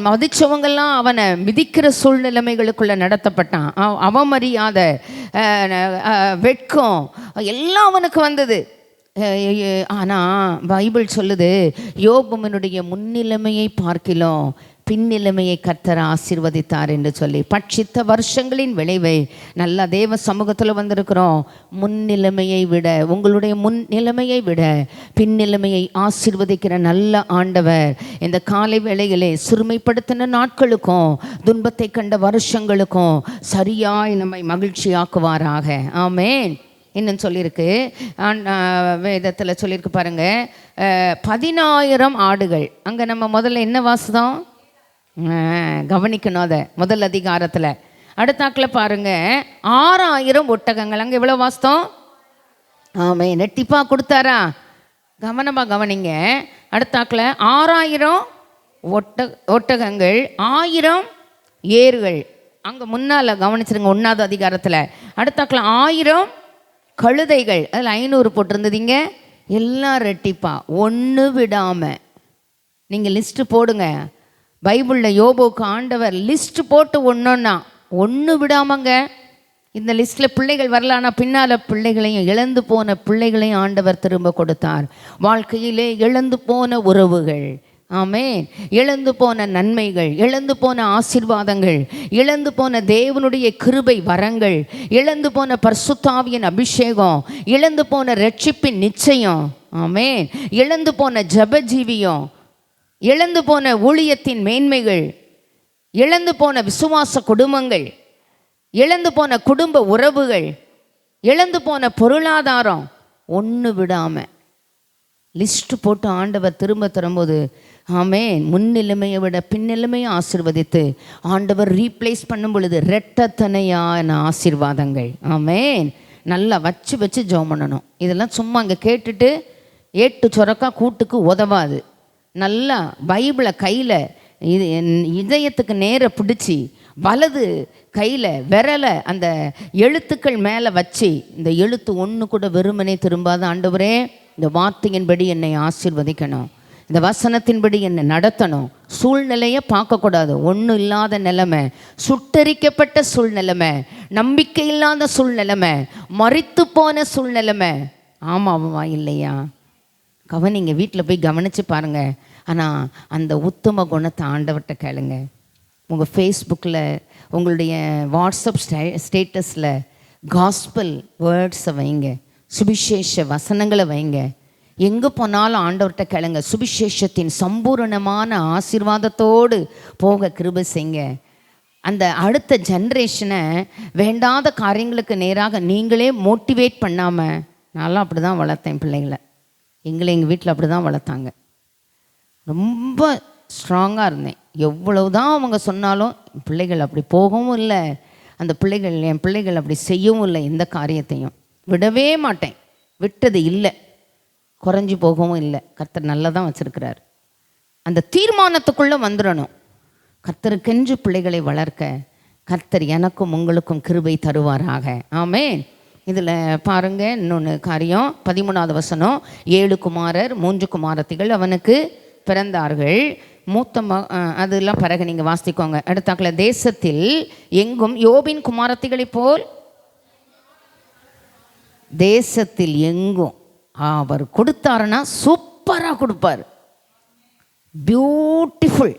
மதித்தவங்கெல்லாம் அவனை மிதிக்கிற சூழ்நிலைமைகளுக்குள்ளே நடத்தப்பட்டான். அவமரியாத, வெட்கம் எல்லாம் அவனுக்கு வந்தது. ஆனால் பைபிள் சொல்லுது, யோபுவினுடைய முன்னிலைமையை பார்க்கிலும் பின்னிலைமையை கர்த்தர் ஆசீர்வதித்தார் என்று சொல்லி. பட்சித்த வருஷங்களின் விளைவை நல்ல தேவ சமூகத்தில் வந்திருக்கிறோம். முன்னிலைமையை விட, உங்களுடைய முன்னிலைமையை விட பின்னிலைமையை ஆசீர்வதிக்கிற நல்ல ஆண்டவர் இந்த காலை வேளையிலே சிறுமைப்படுத்தின நாட்களுக்கும் துன்பத்தை கண்ட வருஷங்களுக்கும் சரியாய் நம்மை மகிழ்ச்சியாக்குவாராக. ஆமேன். இன்னும் சொல்லியிருக்கு, வேதத்தில் சொல்லியிருக்கு பாருங்க, 10,000 ஆடுகள். அங்கே நம்ம முதல்ல என்ன வாசம் கவனிக்கணும். அதை முதல் அதிகாரத்தில். அடுத்தாக்கில் பாருங்க, 6,000 ஒட்டகங்கள். அங்கே எவ்வளோ வாஸ்தம்? ஆமே, நெட்டிப்பாக கொடுத்தாரா? கவனமாக கவனிங்க. அடுத்தாக்கில் 6,000 ஒட்டகங்கள், 1000 ஏறுகள். அங்கே முன்னால் கவனிச்சிருங்க 1வது அதிகாரத்தில். அடுத்தாக்கில் 1000 கழுதைகள். அதில் 500 போட்டிருந்ததுங்க. எல்லாம் ரெட்டிப்பா, ஒன்று விடாமல். நீங்கள் லிஸ்ட்டு போடுங்க. பைபிளில் யோபுக்கு ஆண்டவர் லிஸ்ட்டு போட்டு ஒன்று விடாமங்க. இந்த லிஸ்ட்டில் பிள்ளைகள் வரலான்னா பின்னால் பிள்ளைகளையும், இழந்து போன பிள்ளைகளையும் ஆண்டவர் திரும்ப கொடுத்தார். வாழ்க்கையிலே இழந்து போன உறவுகள், ஆமேன், இழந்து போன நன்மைகள், இழந்து போன ஆசீர்வாதங்கள், இழந்து போன தேவனுடைய கிருபை வரங்கள், இழந்து போன பரிசுத்தாவியின் அபிஷேகம், இழந்து போன ரட்சிப்பின் நிச்சயம், ஆமேன், இழந்து போன ஜபஜீவியம், இழந்து போன ஊழியத்தின் மேன்மைகள், இழந்து போன விசுவாச குடும்பங்கள், இழந்து போன குடும்ப உறவுகள், இழந்து போன பொருளாதாரம், ஒன்று விடாமல் லிஸ்ட்டு போட்டு ஆண்டவர் திரும்ப தரும்போது, ஆமேன், முன்னிலைமையை விட பின்னிலைமையை ஆசீர்வதித்து ஆண்டவர் ரீப்ளேஸ் பண்ணும் பொழுது இரட்டத்தனையான ஆசீர்வாதங்கள். ஆமேன். நல்லா வச்சு ஜெபம் பண்ணணும். இதெல்லாம் சும்மா அங்கே கேட்டுட்டு ஏட்டு சொரக்கா கூட்டுக்கு உதவாது. நல்லா பைபிளை கையில் இதயத்துக்கு நேர பிடிச்சி வலது கையில் விரலை அந்த எழுத்துக்கள் மேலே வச்சு, இந்த எழுத்து ஒன்று கூட வெறுமனே திரும்பாத, ஆண்டவரே இந்த வார்த்தையின்படி என்னை ஆசீர்வதிக்கணும், இந்த வசனத்தின்படி என்னை நடத்தணும். சூழ்நிலையை பார்க்கக்கூடாது. ஒன்றும் இல்லாத நிலைமை, சுட்டரிக்கப்பட்ட சூழ்நிலைமை, நம்பிக்கை இல்லாத சூழ்நிலைமை, மரித்து போன சூழ்நிலைமை. ஆமாவா இல்லையா? கவனிங்க, வீட்டில் போய் கவனித்து பாருங்கள். ஆனால் அந்த உத்தம குணத்தை ஆண்டவர்கிட்ட கேளுங்க. உங்கள் ஃபேஸ்புக்கில், உங்களுடைய வாட்ஸ்அப் ஸ்டேட்டஸில் காஸ்பல் வேர்ட்ஸை வைங்க, சுவிசேஷ வசனங்களை வைங்க. எங்கே போனாலும் ஆண்டவர்கிட்ட கேளுங்க. சுவிசேஷத்தின் சம்பூரணமான ஆசீர்வாதத்தோடு போக கிருபை செய்ங்க. அந்த அடுத்த ஜென்ரேஷனை வேண்டாத காரியங்களுக்கு நேராக நீங்களே மோட்டிவேட் பண்ணாமல், நான்லாம் அப்படி தான் வளர்த்தேன் பிள்ளைங்களை. எங்கள் வீட்டில் அப்படி தான் வளர்த்தாங்க. ரொம்ப ஸ்ட்ராங்காக இருந்தேன். எவ்வளவு தான் அவங்க சொன்னாலும் பிள்ளைகள் அப்படி போகவும் இல்லை, அந்த என் பிள்ளைகள் அப்படி செய்யவும் இல்லை. எந்த காரியத்தையும் விடவே மாட்டேன், விட்டது இல்லை, குறைஞ்சி போகவும் இல்லை. கர்த்தர் நல்லா தான் வச்சுருக்கிறார். அந்த தீர்மானத்துக்குள்ளே வந்துடணும். கர்த்தருக்கென்று பிள்ளைகளை வளர்க்க கர்த்தர் எனக்கும் உங்களுக்கும் கிருபை தருவாராக. ஆமேன். இதில் பாருங்கள், இன்னொன்று காரியம், 13வது வசனம், 7 குமாரர் 3 குமாரத்திகள் அவனுக்கு பிறந்தார்கள். மூத்த அதெல்லாம் பிறகு நீங்கள் வாசிக்கோங்க. அடுத்தாக்கில், தேசத்தில் எங்கும் யோபின் குமாரத்திகளைப் போல், தேசத்தில் எங்கும் அவர் கொடுத்தாருன்னா சூப்பராக கொடுப்பார், பியூட்டிஃபுல்.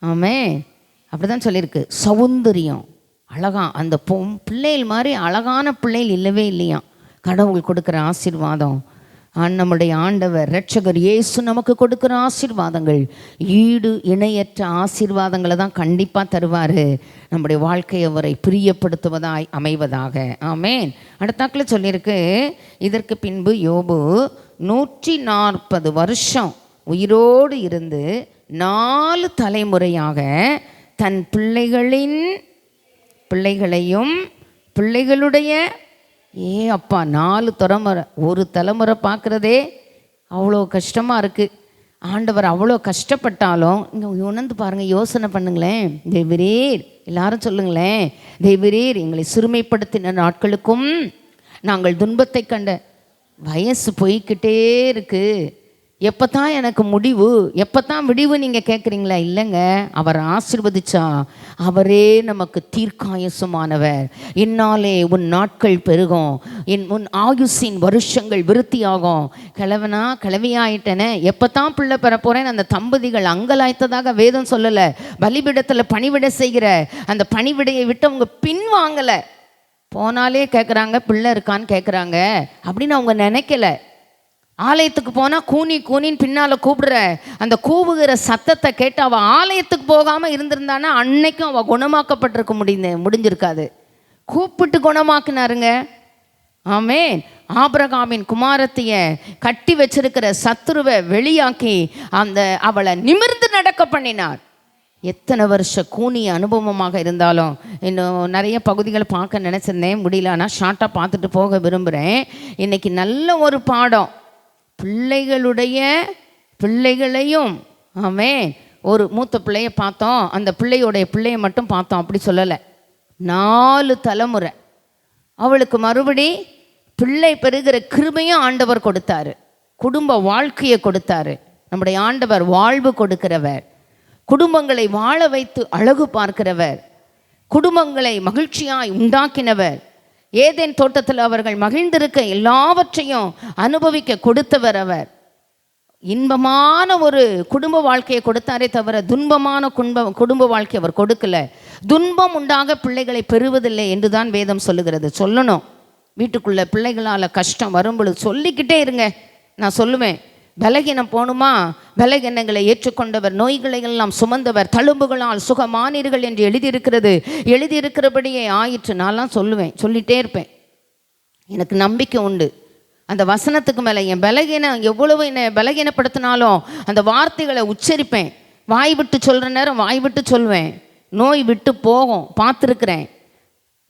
ஆமே, அப்படி தான் சொல்லியிருக்கு. சௌந்தரியம், அழகா, அந்த பிள்ளைகள் மாதிரி அழகான பிள்ளைகள் இல்லவே இல்லையா. கடவுள் கொடுக்குற ஆசீர்வாதம் நம்முடைய ஆண்டவர் இரட்சகர் இயேசு நமக்கு கொடுக்குற ஆசீர்வாதங்கள் ஈடு இணையற்ற ஆசீர்வாதங்களை தான் கண்டிப்பாக தருவார். நம்முடைய வாழ்க்கையை அவரை பிரியப்படுத்துவதாய் அமைவதாக. ஆமேன். அடுத்தாக்கில் சொல்லியிருக்கு, இதற்கு பின்பு யோபு 140 வருஷம் உயிரோடு இருந்து 4 தலைமுறையாக தன் பிள்ளைகளையும் பிள்ளைகளுடைய அப்பா 4 தலைமுறை, ஒரு தலைமுறை பார்க்குறதே அவ்வளோ கஷ்டமாக இருக்குது. ஆண்டவர் அவ்வளோ கஷ்டப்பட்டாலும் இங்கே உணர்ந்து பாருங்கள், யோசனை பண்ணுங்களேன். தேவரீர், எல்லாரும் சொல்லுங்களேன், தேவரீர் எங்களை சிறுமைப்படுத்தின நாட்களுக்கும் நாங்கள் துன்பத்தை கண்ட. வயசு போய்கிட்டே இருக்குது, எப்போ தான் எனக்கு முடிவு, எப்போ தான் விடிவு நீங்கள் கேட்குறீங்களா? இல்லைங்க, அவர் ஆசீர்வதிச்சா அவரே நமக்கு தீர்க்காயசுமானவர். இந்நாளே உன் நாட்கள் பெருகும், உன் ஆயுசின் வருஷங்கள் விருத்தியாகும். கிழவியாயிட்டேனே, எப்போ தான் பிள்ளை பெற போகிறேன்னு அந்த தம்பதிகள் அங்கலாய்த்ததாக வேதம் சொல்லலை. பலிபீடத்தில் பணிவிடை செய்கிற அந்த பணிவிடையை விட்டு அவங்க பின்வாங்கலை. போனாலே கேட்குறாங்க, பிள்ளை இருக்கான்னு கேட்குறாங்க அப்படின்னு அவங்க நினைக்கல. ஆலயத்துக்கு போனால் கூனின்னு பின்னால் கூப்பிடுற அந்த கூவுகிற சத்தத்தை கேட்டு அவள் ஆலயத்துக்கு போகாமல் இருந்திருந்தானா அன்னைக்கும் அவள் குணமாக்கப்பட்டிருக்க முடிஞ்சிருக்காது. கூப்பிட்டு குணமாக்குனாருங்க. ஆமேன். ஆபிரகாமின் குமாரத்தைய கட்டி வச்சிருக்கிற சத்துருவை வெளியாக்கி அவளை நிமிர்ந்து நடக்க பண்ணினார். எத்தனை வருஷ கூனிய அனுபவமாக இருந்தாலும், இன்னும் நிறைய பகுதிகளை பார்க்க நினச்சிருந்தேன், முடியல. ஆனால் ஷார்ட்டாக பார்த்துட்டு போக விரும்புகிறேன். இன்றைக்கி நல்ல ஒரு பாடம், பிள்ளைகளையும். ஆமேன். ஒரு மூத்த பிள்ளைய பார்த்தோம், அந்த பிள்ளைய மட்டும் பார்த்தோம், அப்படி சொல்லலை. 4 தலைமுறை அவளுக்கு மறுபடி பிள்ளை பெறுகிற கிருபையும் ஆண்டவர் கொடுத்தாரு, குடும்ப வாழ்க்கையை கொடுத்தாரு. நம்முடைய ஆண்டவர் வாழ்வு கொடுக்கிறவர், குடும்பங்களை வாழ வைத்து அழகு பார்க்கிறவர், குடும்பங்களை மகிழ்ச்சியாய் உண்டாக்கினவர். ஏதேன் தோட்டத்தில் அவர்கள் மகிழ்ந்திருக்க எல்லாவற்றையும் அனுபவிக்க கொடுத்தவர் அவர். இன்பமான ஒரு குடும்ப வாழ்க்கையை கொடுத்தாரே தவிர துன்பமான குடும்ப வாழ்க்கை அவர் கொடுக்கல. துன்பம் உண்டாக பிள்ளைகளை பெறுவதில்லை என்றுதான் வேதம் சொல்லுகிறது. சொல்லணும், வீட்டுக்குள்ள பிள்ளைகளால் கஷ்டம் வரும்பொழுது சொல்லிக்கிட்டே இருங்க. நான் சொல்லுவேன், பலகீனம் போகணுமா, பலகீனங்களை ஏற்றுக்கொண்டவர், நோய்களை எல்லாம் சுமந்தவர், தழும்புகளால் சுகமானீர்கள் என்று எழுதியிருக்கிறபடியே ஆயிற்று. நான்லாம் சொல்லுவேன், சொல்லிகிட்டே இருப்பேன். எனக்கு நம்பிக்கை உண்டு. அந்த வசனத்துக்கு மேலே என் பலகீனம் எவ்வளவு என்னை பலகீனப்படுத்தினாலும் அந்த வார்த்தைகளை உச்சரிப்பேன். வாய் விட்டு சொல்கிற நேரம் வாய் விட்டு சொல்வேன். நோய் விட்டு போகும், பார்த்துருக்குறேன்.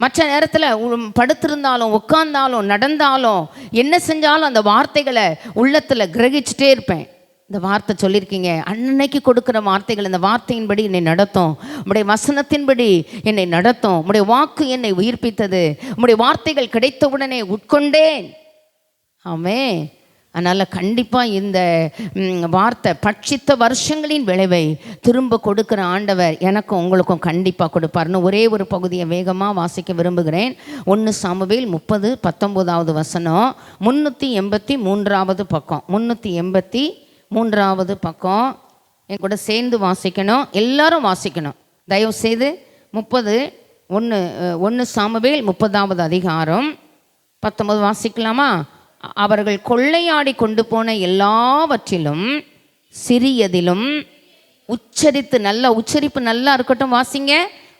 மற்ற நேரத்தில் படுத்திருந்தாலும் உட்கார்ந்தாலும் நடந்தாலும் என்ன செஞ்சாலும் அந்த வார்த்தைகளை உள்ளத்தில் கிரகிச்சிட்டே இருப்பேன். இந்த வார்த்தை சொல்லியிருக்கீங்க, அன்னைக்கு கொடுக்குற வார்த்தைகள் இந்த வார்த்தையின்படி என்னை நடத்தும், உம்முடைய வசனத்தின்படி என்னை நடத்தும், உம்முடைய வாக்கு என்னை உயிர்ப்பித்தது, உம்முடைய வார்த்தைகள் கிடைத்தவுடனே உட்கொண்டேன். ஆமே. அதனால் கண்டிப்பாக இந்த வார்த்தை பட்சித்த வருஷங்களின் விளைவை திரும்ப கொடுக்குற ஆண்டவர் எனக்கும் உங்களுக்கும் கண்டிப்பாக கொடுப்பார்னு ஒரே ஒரு பகுதியை வேகமாக வாசிக்க விரும்புகிறேன். 1 சாமுவேல் 30:19 வசனம், 383 பக்கம், 383 பக்கம். என் கூட சேர்ந்து வாசிக்கணும், எல்லாரும் வாசிக்கணும் தயவு செய்து. 1 சாமுவேல் 30 அதிகாரம் 19 வாசிக்கலாமா? அவர்கள் கொள்ளையாடி கொண்டு போன எல்லாவற்றிலும் சிறியதிலும், உச்சரிப்பு நல்லா இருக்கட்டும், வாசிங்க.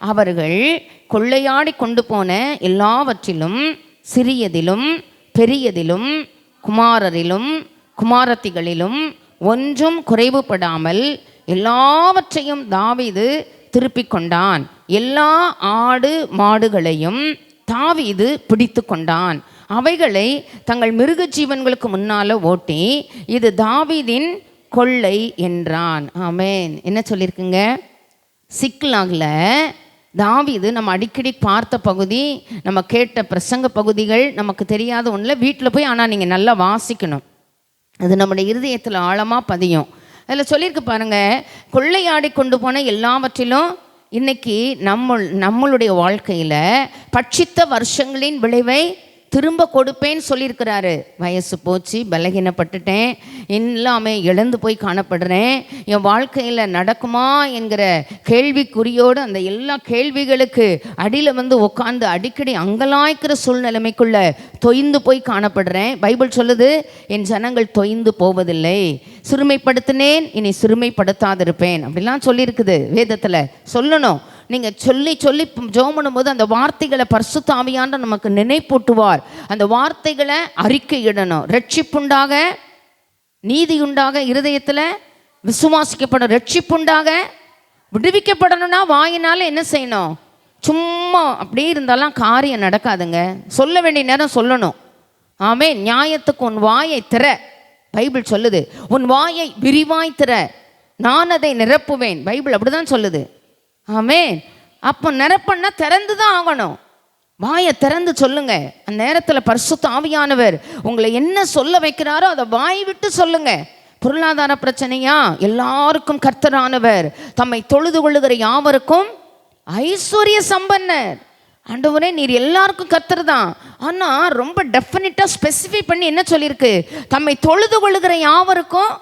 அவர்கள் கொள்ளையாடி கொண்டு போன எல்லாவற்றிலும் சிறியதிலும் பெரியதிலும் குமாரரிலும் குமாரத்திகளிலும் ஒன்றும் குறைவுபடாமல் எல்லாவற்றையும் தாவீது திருப்பிக் கொண்டான். எல்லா ஆடு மாடுகளையும் தாவீது பிடித்து கொண்டான். அவைகளை தங்கள் மிருக ஜீவன்களுக்கு முன்னால் ஓட்டி இது தாவீதின் கொள்ளை என்றான். ஆமேன். என்ன சொல்லியிருக்குங்க? சிக்லாகில் தாவீது நம்ம அடிக்கடி பார்த்த பகுதி, நம்ம கேட்ட பிரசங்க பகுதிகள் நமக்கு தெரியாத ஒன்றில் வீட்டில் போய் ஆனால் நீங்கள் நல்லா வாசிக்கணும், அது நம்முடைய இருதயத்தில் ஆழமாக பதியும். அதில் சொல்லியிருக்கு பாருங்கள், கொள்ளையாடி கொண்டு போன எல்லாவற்றிலும் இன்னைக்கு நம்மளுடைய வாழ்க்கையில் பட்சித்த வருஷங்களின் விளைவை திரும்ப கொடுப்பேன்னு சொல்லியிருக்கிறாரு. வயசு போச்சு, பலகீனப்பட்டுட்டேன், எல்லாமே இழந்து போய் காணப்படுறேன், என் வாழ்க்கையில் நடக்குமா என்கிற கேள்விக்குறியோடு அந்த எல்லா கேள்விகளுக்கு அடியில் வந்து உட்காந்து அடிக்கடி அங்கலாய்க்கிற சூழ்நிலைமைக்குள்ள தொய்ந்து போய் காணப்படுறேன். பைபிள் சொல்லுது, என் ஜனங்கள் தொய்ந்து போவதில்லை, சிறுமைப்படுத்தினேன் இனி சிறுமைப்படுத்தாதிருப்பேன் அப்படிலாம் சொல்லியிருக்குது வேதத்தில். சொல்லணும், நீங்கள் சொல்லி சொல்லி ஜெபம் பண்ணும்போது அந்த வார்த்தைகளை பரிசுத்த ஆவியானவர் நமக்கு நினைப்பூட்டுவார். அந்த வார்த்தைகளை அறிக்கையிடணும். ரட்சிப்புண்டாக, நீதியுண்டாக, இருதயத்தில் விசுவாசிக்கப்படும், ரட்சிப்புண்டாக, விடுவிக்கப்படணும்னா வாயினால் என்ன செய்யணும்? சும்மா அப்படியே இருந்தாலும் காரியம் நடக்காதுங்க. சொல்ல வேண்டிய நேரம் சொல்லணும். ஆமென். நியாயத்துக்கு உன் வாயை திற, பைபிள் சொல்லுது. உன் வாயை விரிவாய் திற, நான் அதை நிரப்புவேன், பைபிள் அப்படிதான் சொல்லுது. ஆமென். அப்போ நிரப்பன்னா திறந்து தான் ஆகணும். வாயை திறந்து சொல்லுங்க. அந்த நேரத்தில் பரிசுத்த ஆவியானவர் உங்களை என்ன சொல்ல வைக்கிறாரோ அதை வாய் விட்டு சொல்லுங்க. பொருளாதார பிரச்சனையா? எல்லாருக்கும் கர்த்தரானவர் தம்மை தொழுது கொள்ளுகிற யாவருக்கும் ஐஸ்வர்ய சம்பன்னர். ஆண்டவரே, நீர் எல்லாருக்கும் கர்த்தர் தான். ஆனால் ரொம்ப டெஃபினிட்டாக ஸ்பெசிஃபை பண்ணி என்ன சொல்லியிருக்கு? தம்மை தொழுது கொள்ளுகிற யாவருக்கும்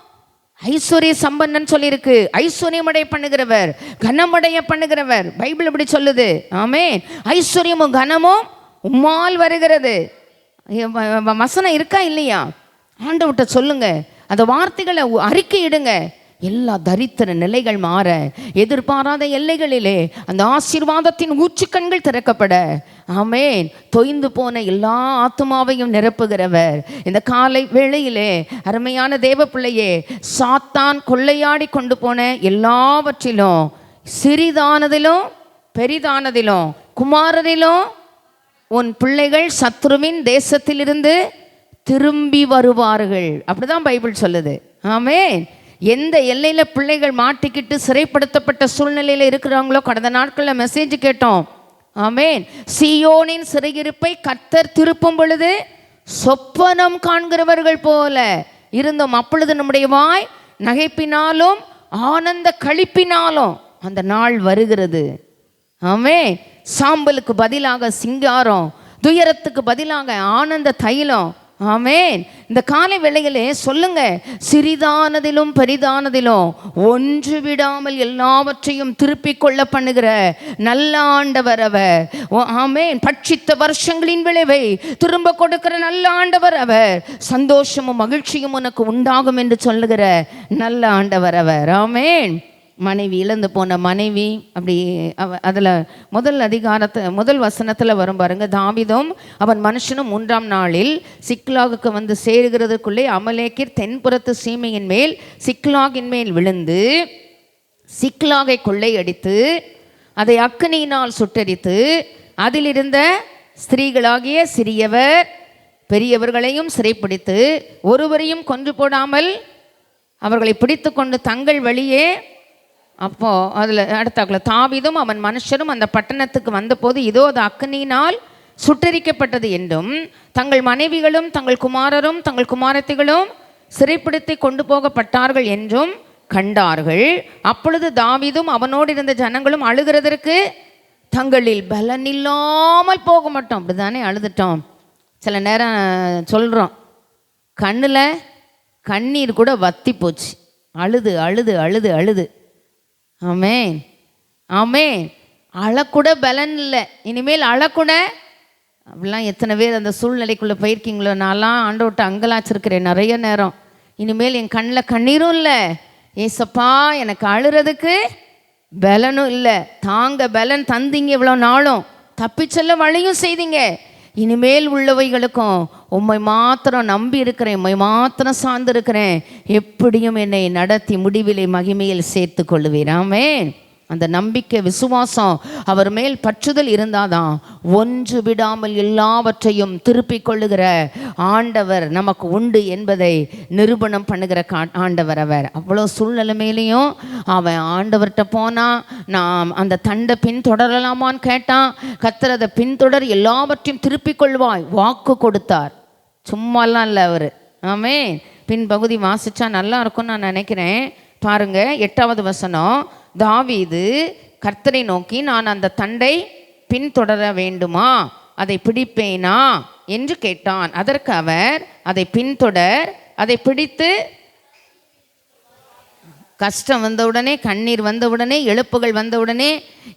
ஐஸ்வர்ய சம்பன்னன் சொல்லியிருக்கு. ஐஸ்வர்யமடைய பண்ணுகிறவர், கனமடைய பண்ணுகிறவர், பைபிள் இப்படி சொல்லுது. ஆமென். ஐஸ்வர்யமும் கனமும் உம்மால் வருகிறது. வசனம் இருக்கா இல்லையா? ஆண்டவர்கிட்ட சொல்லுங்க, அந்த வார்த்தைகளை அறிக்கையிடுங்க. எல்லா தரித்திர நிலைகள் மாற, எதிர்பாராத எல்லைகளிலே அந்த ஆசீர்வாதத்தின் ஊற்றுக்கண்கள் திறக்கப்பட, ஆமென், தொய்ந்து போன எல்லா ஆத்துமாவையும் நிரப்புகிறவர். இந்த காலை வேளையிலே அருமையான தேவ பிள்ளையே, சாத்தான் கொள்ளையாடி கொண்டு போன எல்லாவற்றிலும், சிறிதானதிலும் பெரிதானதிலும், குமாரரிலும் உன் பிள்ளைகள் சத்ருவின் தேசத்திலிருந்து திரும்பி வருவார்கள். அப்படிதான் பைபிள் சொல்லுது. ஆமென். எந்த எல்லையில் பிள்ளைகள் மாட்டிக்கிட்டு சிறைப்படுத்தப்பட்ட சூழ்நிலையில் இருக்கிறாங்களோ, கடந்த நாட்களில் மெசேஜ் கேட்டோம். ஆமென். சீயோனின் சிறையிருப்பை கர்த்தர் திருப்பும் பொழுது சொப்பனம் காண்கிறவர்கள் போல இருந்தோம். அப்பொழுது நம்முடைய வாய் நகைப்பினாலும் ஆனந்த களிப்பினாலும் அந்த நாள் வருகிறது. ஆமென். சாம்பலுக்கு பதிலாக சிங்காரம், துயரத்துக்கு பதிலாக ஆனந்த தைலம். ஆமென். இந்த காலை வேளையிலே சொல்லுங்க, சிறிதானதிலும் பெரிதானதிலும் ஒன்று விடாமல் எல்லாவற்றையும் திருப்பிக் கொள்ள பண்ணுகிற நல்ல ஆண்டவர் அவர். ஆமென். பட்சித்த வருஷங்களின் விளைவை திரும்ப கொடுக்கிற நல்ல ஆண்டவர் அவர். சந்தோஷமும் மகிழ்ச்சியும் உனக்கு உண்டாகும் என்று சொல்லுகிற நல்ல ஆண்டவர் அவர். ஆமென். மனைவி இழந்து போன மனைவி, அப்படி அதில் முதல் வசனத்தில் வரும் பாருங்க. தாவீதும் அவன் மனுஷனும் 3ஆம் நாளில் சிக்லாகுக்கு வந்து சேருகிறதுக்குள்ளே அமலேக்கிர் தென்புறத்து சீமையின் மேல் சிக்லாகின் மேல் விழுந்து சிக்லாகை கொள்ளையடித்து அதை அக்கினியினால் சுட்டரித்து அதிலிருந்த ஸ்திரீகளாகிய சிறியவர் பெரியவர்களையும் சிறைப்பிடித்து ஒருவரையும் கொன்று போடாமல் அவர்களை பிடித்து கொண்டு தங்கள் வழியே. அப்போது அதில் அடுத்தாக்குல, தாவீதும் அவன் மனுஷரும் அந்த பட்டணத்துக்கு வந்தபோது இதோ அது அக்கினியினால் சுட்டரிக்கப்பட்டது என்றும் தங்கள் மனைவிகளும் தங்கள் குமாரரும் தங்கள் குமாரத்திகளும் சிறைப்பிடித்து கொண்டு போகப்பட்டார்கள் என்றும் கண்டார்கள். அப்பொழுது தாவீதும் அவனோடு இருந்த ஜனங்களும் அழுகிறதற்கு தங்களில் பலன் இல்லாமல் போக மாட்டோம். அப்படி தானே அழுதுட்டோம். சில நேரம் சொல்கிறோம், கண்ணில் கண்ணீர் கூட வத்தி போச்சு, அழுது அழுது அழுது அழுது. ஆமென். ஆமென். அழக்கூட பலன் இல்லை, இனிமேல் அழக்கூட. அப்படிலாம் எத்தனை பேர் அந்த சூழ்நிலைக்குள்ளே போயிருக்கீங்களோ? நான்லாம் ஆண்டவர்கிட்ட அங்கலாச்சிருக்கிறேன் நிறைய நேரம். இனிமேல் என் கண்ணில் கண்ணீரும் இல்லை, ஏசப்பா எனக்கு அழுறதுக்கு பலனும் இல்லை. தாங்க பலன் தந்தீங்க, இவ்வளோ நாளும் தப்பிச்செல்ல வழியும் செய்தீங்க. இனிமேல் உள்ளவைகளுக்கும் உம்மை மாத்திரம் நம்பி இருக்கிறேன், உம்மை மாத்திரம் சார்ந்து இருக்கிறேன், எப்படியும் என்னை நடத்தி முடிவிலை மகிமையில் சேர்த்து கொள்ளுவீர். ஆமென். அந்த நம்பிக்கை விசுவாசம் அவர் மேல் பற்றுதல் இருந்தாதான் ஒன்று விடாமல் எல்லாவற்றையும் திருப்பிக் கொள்ளுகிற ஆண்டவர் நமக்கு உண்டு என்பதை நிரூபணம் பண்ணுகிற ஆண்டவர் அவர். அவ்வளோ சூழ்நிலை மேலேயும் அவன் ஆண்டவர்கிட்ட போனான். நான் அந்த தண்டை பின்தொடரலாமான்னு கேட்டான். கர்த்தர் அதை பின்தொடர், எல்லாவற்றையும் திருப்பிக் கொள்வாய் வாக்கு கொடுத்தார். சும்மாலாம் இல்லை அவர். ஆமென். பின்பகுதி வாசிச்சா நல்லா இருக்கும்னு நான் நினைக்கிறேன். பாருங்க, 8வது வசனம். தாவீது கர்த்தரை நோக்கி, நான் அந்த தண்டை பின்தொடர வேண்டுமா? அதை பிடிப்பேனா என்று கேட்டான். அதற்கு அவர், அதை பின்தொடர், அதை பிடித்து. கஷ்டம் வந்தவுடனே, கண்ணீர் வந்தவுடனே, எழுப்புகள் வந்தவுடனே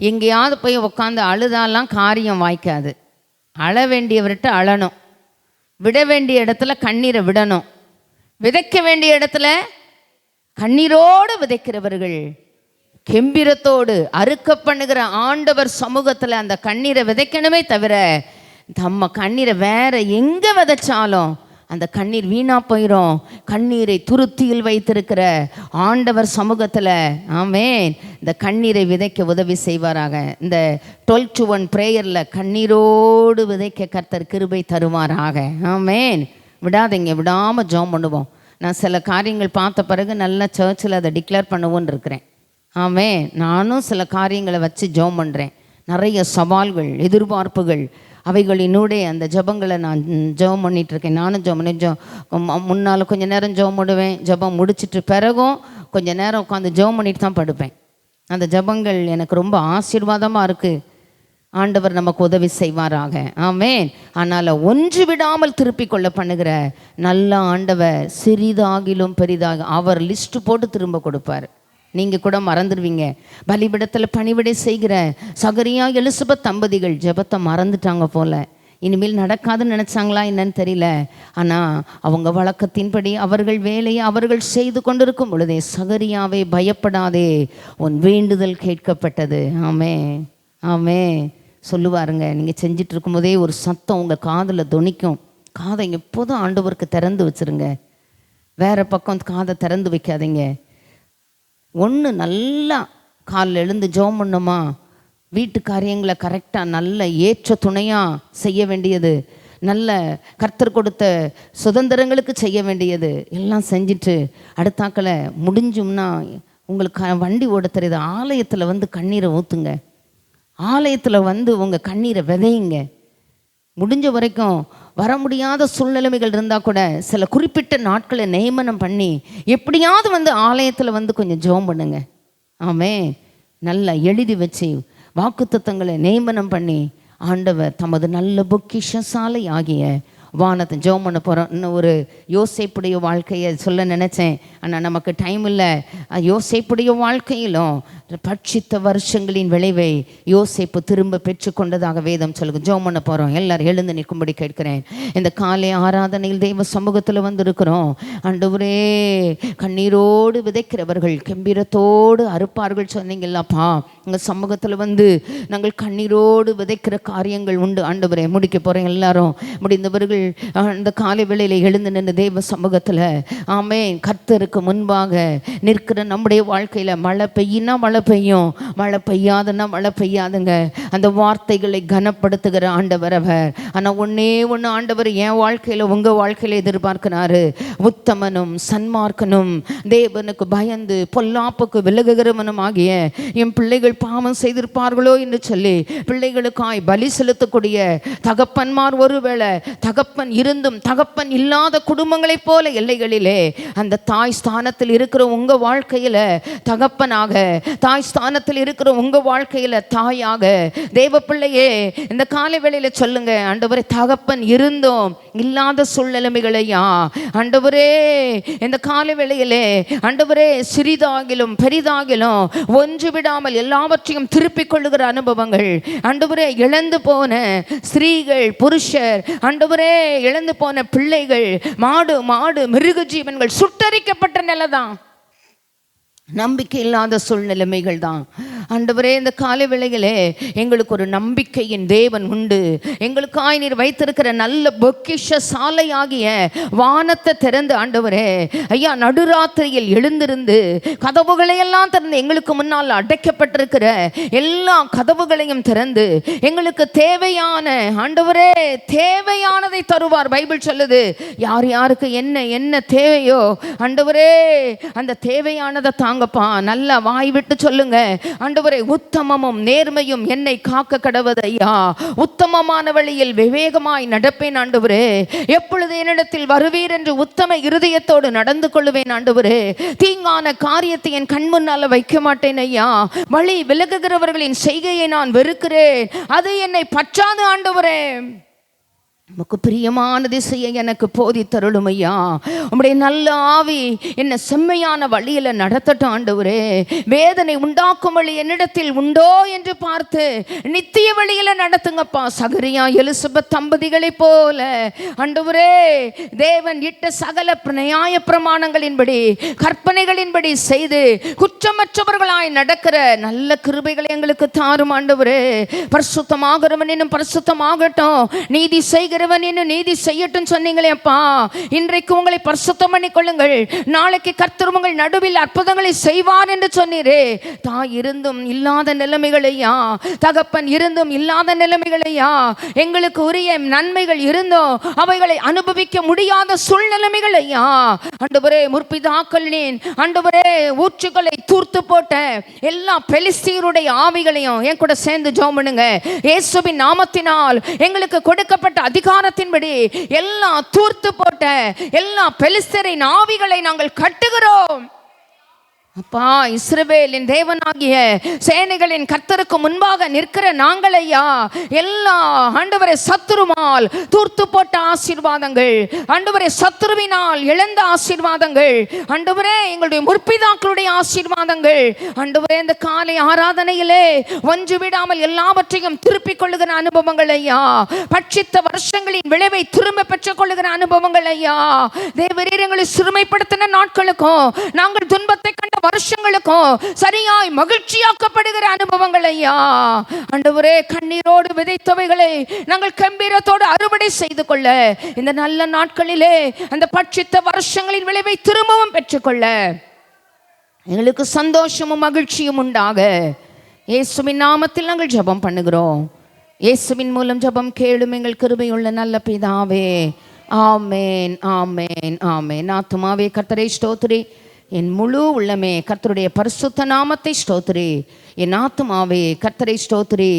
எங்கேயாவது போய் உட்காந்து அழுதாலாம் காரியம் வாய்க்காது. அழ வேண்டியவர்கிட்ட அழணும், விட வேண்டிய இடத்துல கண்ணீரை விடணும், விதைக்க வேண்டிய இடத்துல கண்ணீரோடு விதைக்கிறவர்கள் கெம்பீரத்தோடு அறுக்க பண்ணுகிற ஆண்டவர் சமூகத்தில் அந்த கண்ணீரை விதைக்கணுமே தவிர, நம்ம கண்ணீரை வேற எங்கே விதைச்சாலும் அந்த கண்ணீர் வீணா போயிடும். கண்ணீரை துருத்தியில் வைத்திருக்கிற ஆண்டவர் சமூகத்தில் ஆமென் இந்த கண்ணீரை விதைக்க உதவி செய்வாராக. இந்த 12-1 பிரேயரில் கண்ணீரோடு விதைக்க கர்த்தர் கிருபை தருவாராக. ஆமென். விடாதீங்க, விடாமல் ஜெபம் பண்ணுவோம். நான் சில காரியங்கள் பார்த்த பிறகு நல்லா சர்ச்சில் அதை டிக்ளேர் பண்ணுவோன்னு இருக்கிறேன். ஆமென். நானும் சில காரியங்களை வச்சு ஜெபம் பண்ணுறேன். நிறைய சவால்கள், எதிர்பார்ப்புகள், அவைகளினூடே அந்த ஜெபங்களை நான் ஜெபம் பண்ணிகிட்ருக்கேன். நானும் ஜெபம் பண்ணி முன்னால் கொஞ்சம் நேரம் ஜெபம் பண்ணுவேன். ஜெபம் முடிச்சிட்டு பிறகும் கொஞ்சம் நேரம் உட்காந்து ஜெபம் பண்ணிட்டு தான் படுப்பேன். அந்த ஜெபங்கள் எனக்கு ரொம்ப ஆசீர்வாதமாக இருக்குது. ஆண்டவர் நமக்கு உதவி செய்வாராக. ஆமென். ஆனால் ஒன்று விடாமல் திருப்பி கொள்ள பண்ணுகிற நல்ல ஆண்டவர் சிறிதாகிலும் பெரிதாக அவர் லிஸ்ட்டு போட்டு திரும்ப கொடுப்பார். நீங்கள் கூட மறந்துடுவீங்க. பலிபிடத்தில் பணிவிடை செய்கிற சகரியா எலிசபெத் தம்பதிகள் ஜெபத்தை மறந்துட்டாங்க போல. இனிமேல் நடக்காதுன்னு நினச்சாங்களா என்னன்னு தெரியல. ஆனால் அவங்க வழக்கத்தின்படி அவர்கள் வேலையை அவர்கள் செய்து கொண்டிருக்கும் பொழுதே, சகரியாவே பயப்படாதே, உன் வேண்டுதல் கேட்கப்பட்டது. ஆமே ஆமே சொல்லுவாருங்க. நீங்கள் செஞ்சிட்டு இருக்கும்போதே ஒரு சத்தம் உங்கள் காதில் தொனிக்கும். காதை எப்போதும் ஆண்டவருக்கு திறந்து வச்சுருங்க. வேறு பக்கம் காதை திறந்து வைக்காதீங்க. ஒன்று நல்லா காலில் எழுந்து ஜெபம் பண்ணுமா, வீட்டு காரியங்களை கரெக்டாக நல்ல ஏற்ற துணையாக செய்ய வேண்டியது, நல்ல கர்த்தர் கொடுத்த சுதந்திரங்களுக்கு செய்ய வேண்டியது எல்லாம் செஞ்சுட்டு அடுத்தாக்களை முடிஞ்சும்னா உங்களுக்கு வண்டி ஓட தெரியுது, ஆலயத்தில் வந்து கண்ணீரை ஊற்றுங்க. ஆலயத்தில் வந்து உங்கள் கண்ணீரை விதையுங்க. முடிஞ்ச வரைக்கும் வர முடியாத சூழ்நிலைமைகள் இருந்தால் கூட சில குறிப்பிட்ட நாட்களை நியமனம் பண்ணி எப்படியாவது வந்து ஆலயத்தில் வந்து கொஞ்சம் ஜெபம் பண்ணுங்க. ஆமென். நல்லா எழுதி வச்சு வாக்குத்தத்தங்களை நியமனம் பண்ணி ஆண்டவர் தமது நல்ல பொக்கிஷசாலை ஆகிய வானத்தை ஜெபம் பண்ண போகிறோம். இன்னும் ஒரு யோசேப்புடைய வாழ்க்கையை சொல்ல நினச்சேன், ஆனால் நமக்கு டைம் இல்லை. யோசேப்புடைய வாழ்க்கையிலும் பட்சித்த வருஷங்களின் விளைவை யோசேப்பு திரும்ப பெற்றுக்கொண்டதாக வேதம் சொல்லுங்க. ஜெபம் பண்ண போகிறோம். எல்லாரும் எழுந்து நிற்கும்படி கேட்கிறேன். இந்த காலை ஆராதனையில் தெய்வ சமூகத்தில் வந்திருக்கிறோம். ஆண்டவரே, கண்ணீரோடு விதைக்கிறவர்கள் கெம்பீரத்தோடு அறுப்பார்கள் சொன்னீங்கல்லப்பா. உங்கள் சமூகத்தில் வந்து நாங்கள் கண்ணீரோடு விதைக்கிற காரியங்கள் உண்டு ஆண்டவரே. முடிக்க போகிறேன். எல்லாரும் முடிந்தவர்கள் அந்த காலை வேளையில் எழுந்து நின்று தெய்வ சமூகத்தில் ஆமென் கர்த்தருக்கு முன்பாக நிற்கிற நம்முடைய வாழ்க்கையில் மழை பெய்யினா மழை பெய்யும், மழை பெய்யாதுன்னா மழை பெய்யாதுங்க. அந்த வார்த்தைகளை கனப்படுத்துகிற ஆண்டவர் அவர். ஆனால் ஒன்னே ஒன்று ஆண்டவர் என் வாழ்க்கையில் உங்கள் வாழ்க்கையில் எதிர்பார்க்கிறாரு. உத்தமனும் சன்மார்க்கனும் தேவனுக்கு பயந்து பொல்லாப்புக்கு விலகுகிறவனும் ஆகிய என் பிள்ளைகள் பாவம் செய்திருப்பார்களோ என்று சொல்லி பிள்ளைகளுக்காய் பலி செலுத்தக்கூடிய தகப்பன்மார், ஒருவேளை தகப்பன் இருந்தும் தகப்பன் இல்லாத குடும்பங்களைப் போல எல்லைகளிலே அந்த தாய் ஸ்தானத்தில் இருக்கிற உங்க வாழ்க்கையில தகப்பனாக, தாய் ஸ்தானத்தில் இருக்கிற உங்க வாழ்க்கையில தாயாக, தேவ பிள்ளையே இந்த காலை வேளையில சொல்லுங்க, ஆண்டவரே தகப்பன் இருந்தும் இல்லாத சூழ்நிலைமைகளையா ஆண்டவரே இந்த காலை வேளையிலே ஆண்டவரே சிறிதாகிலும் பெரிதாகிலும் ஒன்று விடாமல் எல்லாவற்றையும் திருப்பிக் கொள்ளுகிற அனுபவங்கள் ஆண்டவரே, இழந்து போன ஸ்திரீகள் புருஷர் ஆண்டவரே, இழந்து போன பிள்ளைகள், மாடு மிருக ஜீவன்கள் சுட்டரிக்கப்பட்ட நிலைதான், நம்பிக்கை இல்லாத சூழ்நிலைமைகள் தான் ஆண்டவரே. இந்த காலை வேளையிலே எங்களுக்கு ஒரு நம்பிக்கையின் தேவன் உண்டு. எங்களுக்காய் நீர் வைத்திருக்கிற நல்ல பொக்கிஷ சாலையாகிய வானத்தை திறந்து ஆண்டவரே ஐயா, நடுராத்திரியில் எழுந்திருந்து கதவுகளையெல்லாம் திறந்து எங்களுக்கு முன்னால் அடைக்கப்பட்டிருக்கிற எல்லா கதவுகளையும் திறந்து எங்களுக்கு தேவையான ஆண்டவரே தேவையானதை தருவார். பைபிள் சொல்லுது, யார் யாருக்கு என்ன என்ன தேவையோ ஆண்டவரே அந்த தேவையானதை தாங்க சொல்லுங்கப்பா, நல்லா வாய் விட்டு சொல்லுங்க. ஆண்டவரே, உத்தமமும் நேர்மையும் என்னை காக்க கடவதையா. உத்தமமான வழியில் விவேகமாய் நடப்பேன் ஆண்டவரே. எப்பொழுது என்னிடத்தில் வருவீர் என்று உத்தம இருதயத்தோடு நடந்து கொள்ளுவேன் ஆண்டவரே. தீங்கான காரியத்தை என் கண் முன்னால வைக்க மாட்டேன் ஐயா. வழி விலகுகிறவர்களின் செய்கையை நான் வெறுக்கிறேன், அது என்னை பற்றாது ஆண்டவரே. உமக்கு பிரியமான திசையை எனக்கு போதித்தருளும் ஐயா. உம்முடைய நல்ல ஆவி என்னை செம்மையான வழியில் நடத்தட்டும் ஆண்டவரே. வேதனை உண்டாக்கும் வழி என்னிடத்தில் உண்டோ என்று பார்த்து நித்திய வழியில் நடத்துங்கப்பா. சகரியா எலிசபெத் தம்பதிகளை போல ஆண்டவரே, தேவன் இட்ட சகல நியாய பிரமாணங்களின்படி கற்பனைகளின்படி செய்து குற்றமற்றவர்களாய் நடக்கிற நல்ல கிருபைகளை எங்களுக்கு தாரும் ஆண்டவரே. பரிசுத்தமாகிறவன் இன்னும் பரிசுத்தமாகட்டும், நீதி செய்கிறவன் இன்னும் நீதி செய்யட்டும் சொன்னீங்களே அப்பா. இன்றைக்கு உங்களை பரிசுத்தம் பண்ணி கொள்ளுங்கள், நாளைக்கு கர்த்தர் உங்கள் நடுவில் அற்புதங்களை செய்வார் என்று சொன்னீரே. தாய் இருந்தும் இல்லாத நிலைமைகளையா, தகப்பன் இருந்தும் இல்லாத நிலைமைகளையா, எங்களுக்கு உரிய நன்மைகள் இருந்தும் அவைகளை அனுபவிக்க முடியாத சூழ்நிலைமைகளையா ஆண்டவரே, முற்பிதாக்களின் ஆண்டவரே ஊற்றுகளை தூர்த்து போட்ட எல்லா பெலிஸ்தீருடைய ஆவிகளையும் என் கூட சேர்ந்து ஜெபம் பண்ணுங்க. இயேசுவின் நாமத்தினால் எங்களுக்கு கொடுக்கப்பட்ட அதிகாரத்தின்படி எல்லா தூர்த்து போட்ட எல்லா பெலிஸ்தரின் ஆவிகளை நாங்கள் கட்டுகிறோம் அப்பா. இஸ்ரவேலின் தேவனாகிய சேனைகளின் கர்த்தருக்கு முன்பாக நிற்கிற நாங்கள் ஐயா, எல்லா ஆண்டவரே சத்துருவால் தூர்த்து போட்ட ஆசீர்வாதங்கள், ஆண்டவரே சத்துருவினால் இழந்த ஆசீர்வாதங்கள், ஆண்டவரே எங்களுடைய முற்பிதாக்களுடைய ஆசீர்வாதங்கள், ஆண்டவரே இந்த காலை ஆராதனையிலே ஒன்று விடாமல் எல்லாவற்றையும் திருப்பிக் கொள்ளுகிற அனுபவங்கள் ஐயா, பட்சித்த வருஷங்களின் விளைவை திரும்ப பெற்றுக் கொள்ளுகிற அனுபவங்கள் ஐயா. தேவரீர் எங்களை சிறுமைப்படுத்தின நாட்களுக்கும் நாங்கள் துன்பத்தை கண்ட வருஷங்களுக்கும் சரியாய் மகிழ்ச்சியாக்கப்படுகிற அனுபவங்கள் ஐயா. ஆண்டவரே, கண்ணீரோடு விதைத்தவைகளை நாங்கள் கம்பீரத்தோடு அறுவடை செய்து கொள்ள இந்த நல்ல நாட்களிலே அந்த பட்சித்த வருஷங்களின் விளைவை திரும்பவும் பெற்றுக்கொள்ள எங்களுக்கு சந்தோஷமும் மகிழ்ச்சியும் உண்டாக இயேசுவின் நாமத்தில் நாங்கள் ஜெபம் பண்ணுகிறோம். இயேசுவின் மூலம் ஜெபம் கேளும் எங்கள் கிருபையுள்ள நல்ல பிதாவே. ஆமேன், ஆமேன், ஆமேன். ஆத்துமாவே கர்த்தரை ஸ்தோத்திரி, என் முழு உள்ளமே கர்த்தருடைய பரிசுத்த நாமத்தை ஸ்தோத்திரி. என் ஆத்துமாவே கர்த்தரை ஸ்தோத்திரி,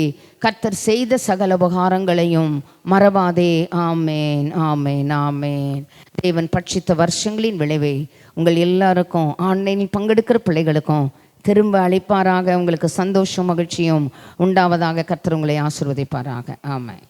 கர்த்தர் செய்த சகல உபகாரங்களையும் மறவாதே. ஆமேன், ஆமேன், ஆமேன். தேவன் பட்சித்த வருஷங்களின் விளைவை உங்கள் எல்லாருக்கும், ஆன்லைனில் பங்கெடுக்கிற பிள்ளைகளுக்கும் திரும்ப அளிப்பாராக. உங்களுக்கு சந்தோஷம் மகிழ்ச்சியும் உண்டாவதாக. கர்த்தர் உங்களை ஆசீர்வதிப்பாராக. ஆமேன்.